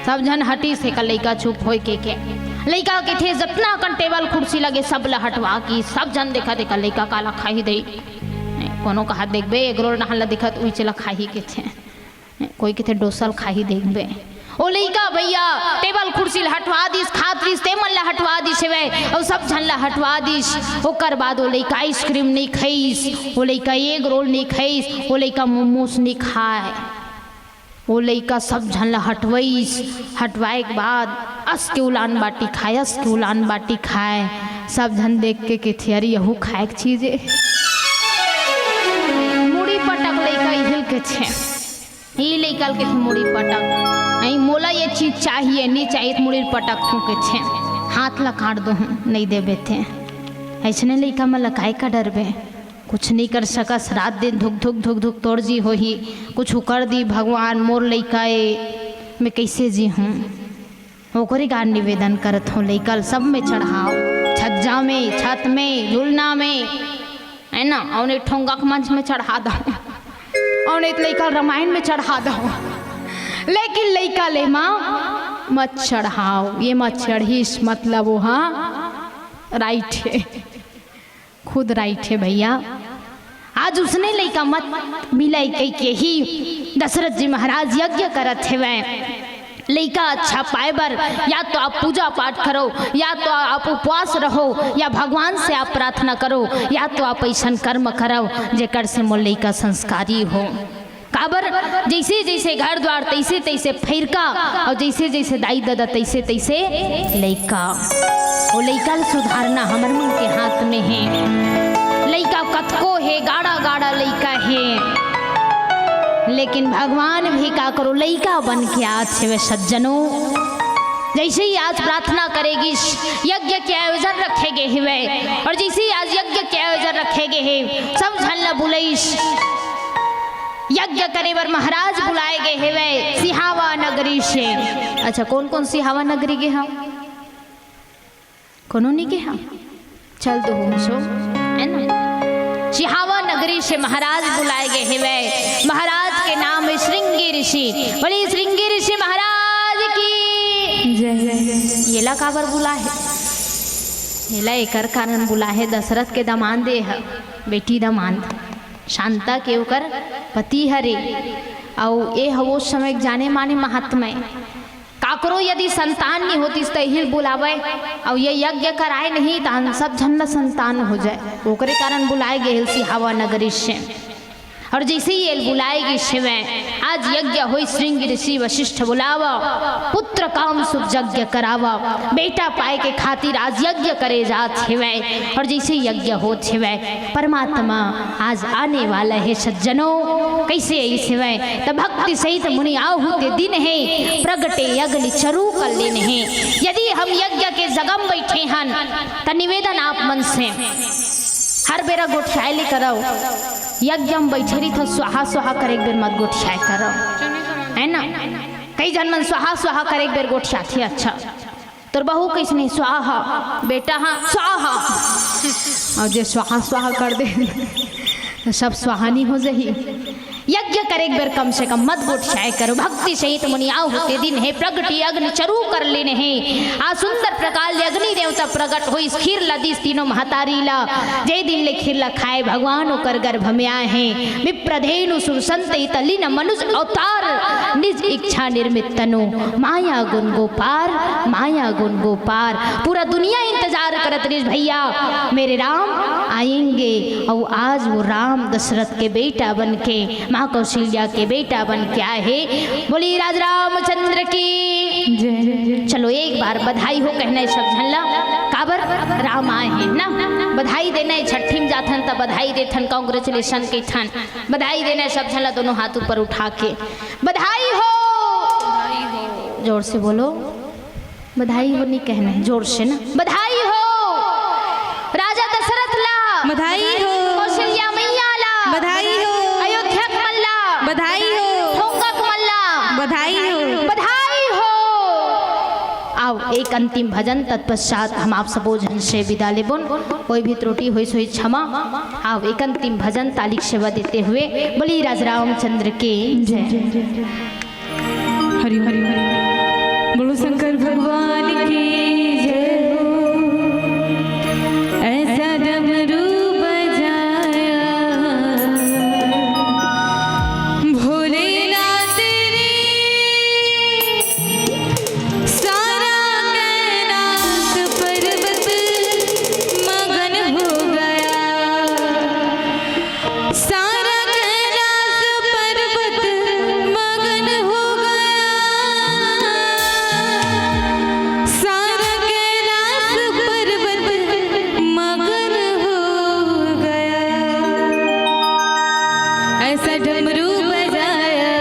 सब जन हटी से का लइका चुप हो के लइका के थे जितना कन टेबल कुर्सी लगे सब ला हटवा की सब जन देखा लइका काला खाही दे कोनो कहा देखबे एग रोल नहला दिखत उई चला खाही के थे कोई के थे डोसल खाही देखबे ओ लइका भैया टेबल कुर्सी हटवा दिस खातरिस ते मन ला हटवा दिस वे और सब जन ला हटवा दिस ओकर बाद ओ लइका आइसक्रीम नहीं खाइस ओ लइका एग रोल नहीं खाइस ओ लइका मोमोस नहीं खाए वो लइका सब जन ला हटवाए के बाद अस के उलान बाटी खाए सब जन देख के थे अरे यहू खाए के चीज मुड़ी पटक लइका हिल के छे ही लइकल के थे मुड़ी पटक नहीं मोला ये चीज चाहिए नहीं चाहिए तो मुड़ी पटक के छे हाथ ला काट दो नहीं देबे थे ऐसने लइका में लकाय का डरबे कुछ नहीं कर सकस रात दिन धुक तोड़ जी हो ही कुछ कर दी भगवान मोर लइकाए मैं कैसे जी हूँ ओकरे गान निवेदन करत हूँ लइकल सब में चढ़ाओ छज्जा में छत में झुलना में है ना और एक ठोंगा के मंच में चढ़ा दो और एक लइका रामायण में चढ़ा दो लेकिन लइका ले माँ मत चढ़ाओ ये मत चढ़ीस मतलब वो हाँ राइट है खुद राइट है भैया। आज उसने लइका मत मिलाई कई के ही दशरथ जी महाराज यज्ञ करत है वह लइका अच्छा पाए बर या तो आप पूजा पाठ करो या तो आप उपवास रहो या भगवान से आप प्रार्थना करो या तो आप ऐसा कर्म करो जेकर से मोर लइका संस्कारी हो काबर जैसे जैसे घर द्वार तैसे तैसे फिरका और जैसे जैसे दाई दादा तैसे तैसे लइका वो लइका सुधारना हमारे मन के हाथ में है। लइका कतको है गाड़ा लइका है लेकिन भगवान भी का करो लइका बन के आज से वे सज्जनों जैसे ही आज प्रार्थना करेगी यज्ञ के आयोजन रखेगे है वे और जैसे ही आज यज्ञ के आयोजन रखेगे है सब झल्ला बुलाइश यज्ञ करे बर महाराज बुलाए गए है वे सिहावा नगरी से। अच्छा कौन कौन सिहावा नगरी के हम कोनो नहीं के हम चल दो सो है ना सिहावा नगरी से महाराज बुलाए गए हैं वे महाराज के नाम है श्रृंगी ऋषि बोले श्रृंगी ऋषि महाराज हेला काबर बुला है? हेला एकर कारण बुला है, दशरथ के दमाद है, बेटी दमाद शांता के ओकर पति हरे। और ये हवो समय जाने माने महात्मा काकरो यदि संतान नहीं होती तो यही बुलावे, और ये यज्ञ कराए नहीं तो सब झन संतान हो जाए, ओकरे कारण बुलाए गए सिहावा नगरी से। और जैसे ही ये बुलाएगी शिव आज यज्ञ हो, श्रृंग ऋषि वशिष्ठ बुलावा, पुत्र काम सुख यज्ञ करावा, बेटा पाए के खातिर आज यज्ञ करे जात हिवै। और जैसे यज्ञ हो हिवै परमात्मा आज आने वाला है सज्जनों, कैसे हिवै तो भक्ति सहित मुनि आहुति दिन है, प्रगटे यज्ञ चरु कर लेने हैं। यदि हम यज्ञ के जगम बैठे हन तो निवेदन आप मन से हर बेरा गोठियाले करो, यज्ञ में बैठे रही तो स्वाहा स्वाहा करे एक बेर मत गोठियाए करो, है ना? कई जन मन स्वाहा स्वाहा करे एक बेर गोठिया थी। अच्छा तोर बहू कैसे नहीं स्वाहा, बेटा हाँ स्वाहा, और जो स्वाहा स्वाहा कर दे तो सब स्वाहानी हो जाही। यज्ञ करे एक बेर कम से कम मत गोठियाए करो, भक्ति सहित मुनि आहुति दिन है, प्रगति अग्नि चरु कर लेने हैं। आ सुंदर प्रकार ले अग्नि देवता प्रकट हो, इस खीर लदी तीनों महतारी ला, जय दिन ले खीर ला खाए भगवान ओकर गर्भ में आए हैं। विप्रधेनु सुर संत तलीन मनुष्य अवतार, निज इच्छा निर्मित तनु, माया गुण गोपार, माया गुण गोपार। पूरा दुनिया इंतजार करत रही भैया मेरे राम आएंगे, और आज वो राम दशरथ के बेटा बन के माँ कौशल्या के बेटा बन के आए हैं। बोली राज रामचंद्र की। चलो एक बार बधाई हो कहना सब झल्ला, काबर राम आए हैं ना, बधाई देना है। छठी में जाथन तब बधाई देथन, कांग्रेचुलेशन के थन, बधाई देना है सब झल्ला, दोनों हाथ ऊपर उठा के बधाई हो। जोर से बोलो, बधाई हो नहीं कहना है, जोर से ना, बधाई हो राजा दशरथ ला, बधाई हो कौशल्या मैया ला, बधाई हो अयोध्या कमल्ला, बधाई हो ठोंगा कमल्ला, बधाई हो बधाई हो। आओ एक अंतिम भजन तत्पश्चात हम आप सबो जन से विदा लेबुन, कोई भी त्रुटि हुई सोई क्षमा। आओ एक अंतिम भजन तालिक सेवा देते हुए बोली राज रामचंद्र के जय। हरि हरि हरि बोलो शंकर भगवान की जय हो। ऐसा डमरू बजाया भोलेनाथ रे, सारा कैलाश पर्वत मगन हो गया, सारा कैलाश पर्वत मगन हो गया, सारा कैलाश पर्वत मगन हो गया। ऐसा डमरू बजाया,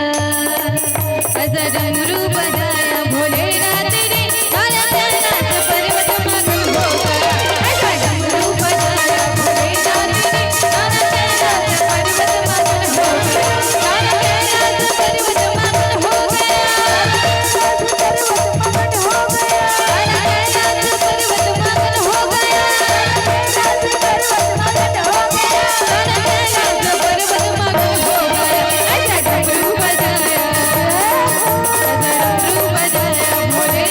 ऐसा डमरू बजाया भोलेनाथ रे, सारा कैलाश पर्वत मगन हो गया। ऐसा डमरू बजाया भोलेनाथ रे, सारा कैलाश पर्वत मगन हो गया, सारा कैलाश पर्वत मगन हो गया, सारा कैलाश पर्वत मगन हो गया, सारा कैलाश पर्वत मगन हो गया, सारा कैलाश पर्वत मगन हो गया। ऐसा डमरू बजाया, ऐसा डमरू बजाया भोले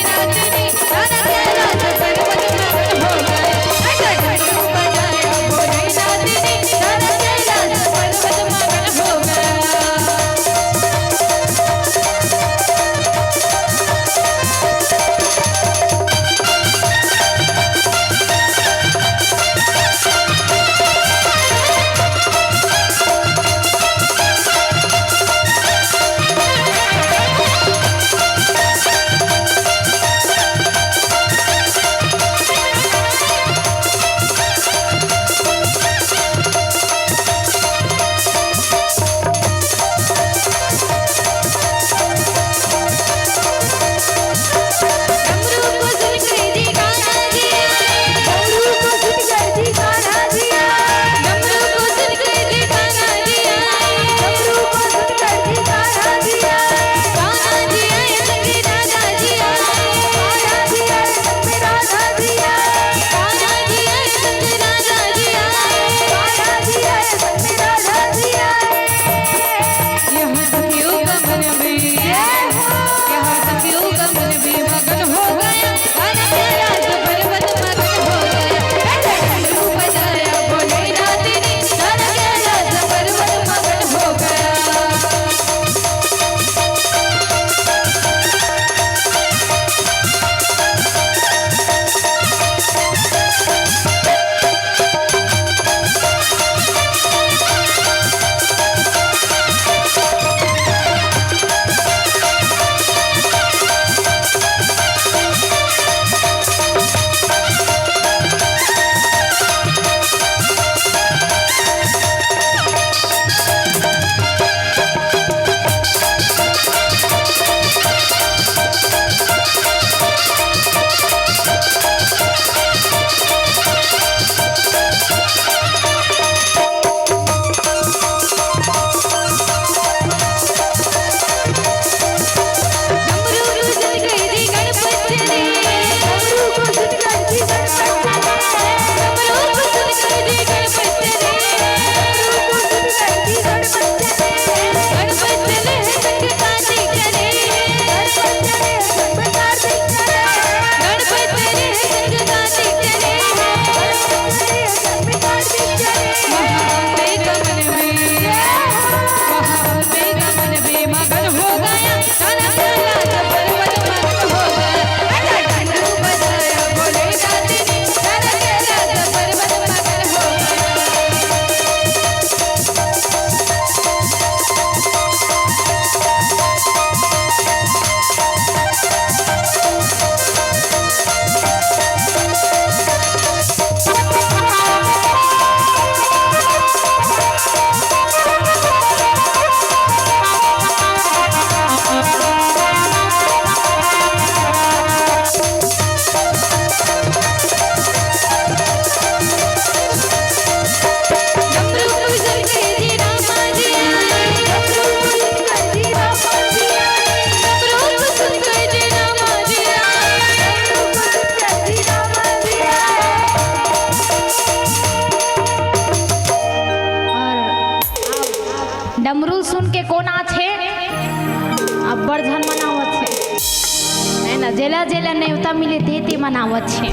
जेला जेला न्योता मिले ते मनावत छे।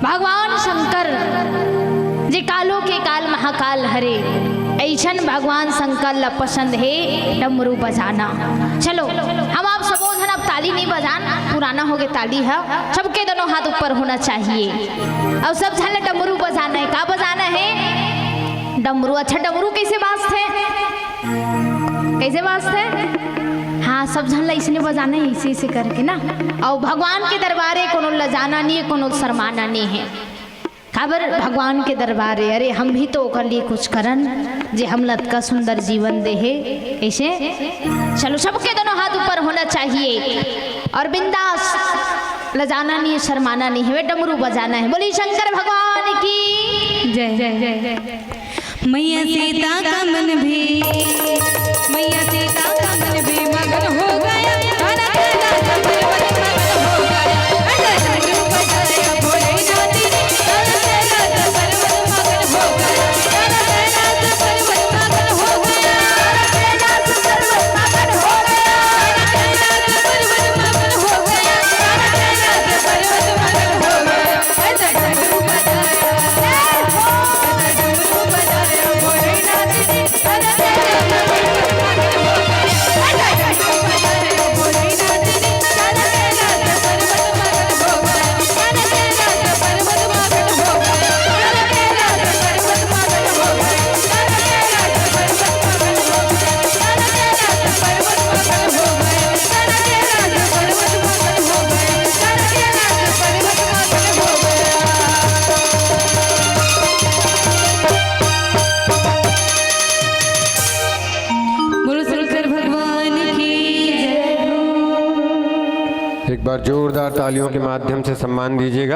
भगवान शंकर जे कालो के काल महाकाल हरे, ऐसन भगवान शंकर ला पसंद है डमरू बजाना। चलो हम आप सबो जन अब ताली नहीं बजान, पुराना हो गए ताली है, सबके दोनों हाथ ऊपर होना चाहिए और सब जन डमरू बजाना है। का बजाना है? डमरू। अच्छा डमरू कैसे बाजते हैं? कैसे बाजते हैं? हाँ सब जन ला इसने बजाना है, इसे इसे करके ना। और भगवान के दरबारे कोनो लजाना नहीं है, कोनो शर्माना नहीं है। खबर भगवान के दरबारे, अरे हम भी तो ओकर लिए कुछ करन जे हम लत का सुंदर जीवन दे है ऐसे। चलो सबके दोनों हाथ ऊपर होना चाहिए और बिंदास, लजाना नहीं है, शर्माना नहीं है, डमरू बजाना है। बोली शंकर भगवान की जय जय जय जय। मैया सीता का मन भी, मैया सीता का मन भी मगन हो गया, गाना गाना पर्वत मगन हो गया, डमरू बजाया भोलेनाथ रे, गाना गाना पर्वत मगन हो गया, गाना गाना पर्वत मगन हो गया, गाना गाना पर्वत मगन हो गया, गाना गाना पर्वत मगन हो गया, गाना गाना पर्वत मगन हो गया। ऐसा डमरू बजाया, डमरू बजाया भोलेनाथ रे, गाना गाना पर्वत मगन हो गया, ऐसा डमरू बजाया भोलेनाथ रे, गाना गाना पर्वत मगन हो गया, गाना गाना पर्वत मगन हो गया, गाना गाना पर्वत मगन हो गया, गाना गाना पर्वत मगन हो गया, गाना गाना पर्वत मगन हो गया, गाना गाना पर्वत मगन हो गया, गाना गाना पर्वत मगन हो गया। बोलो शंकर भगवान की जय हो। एक बार जोरदार तालियों के माध्यम से सम्मान दीजिएगा।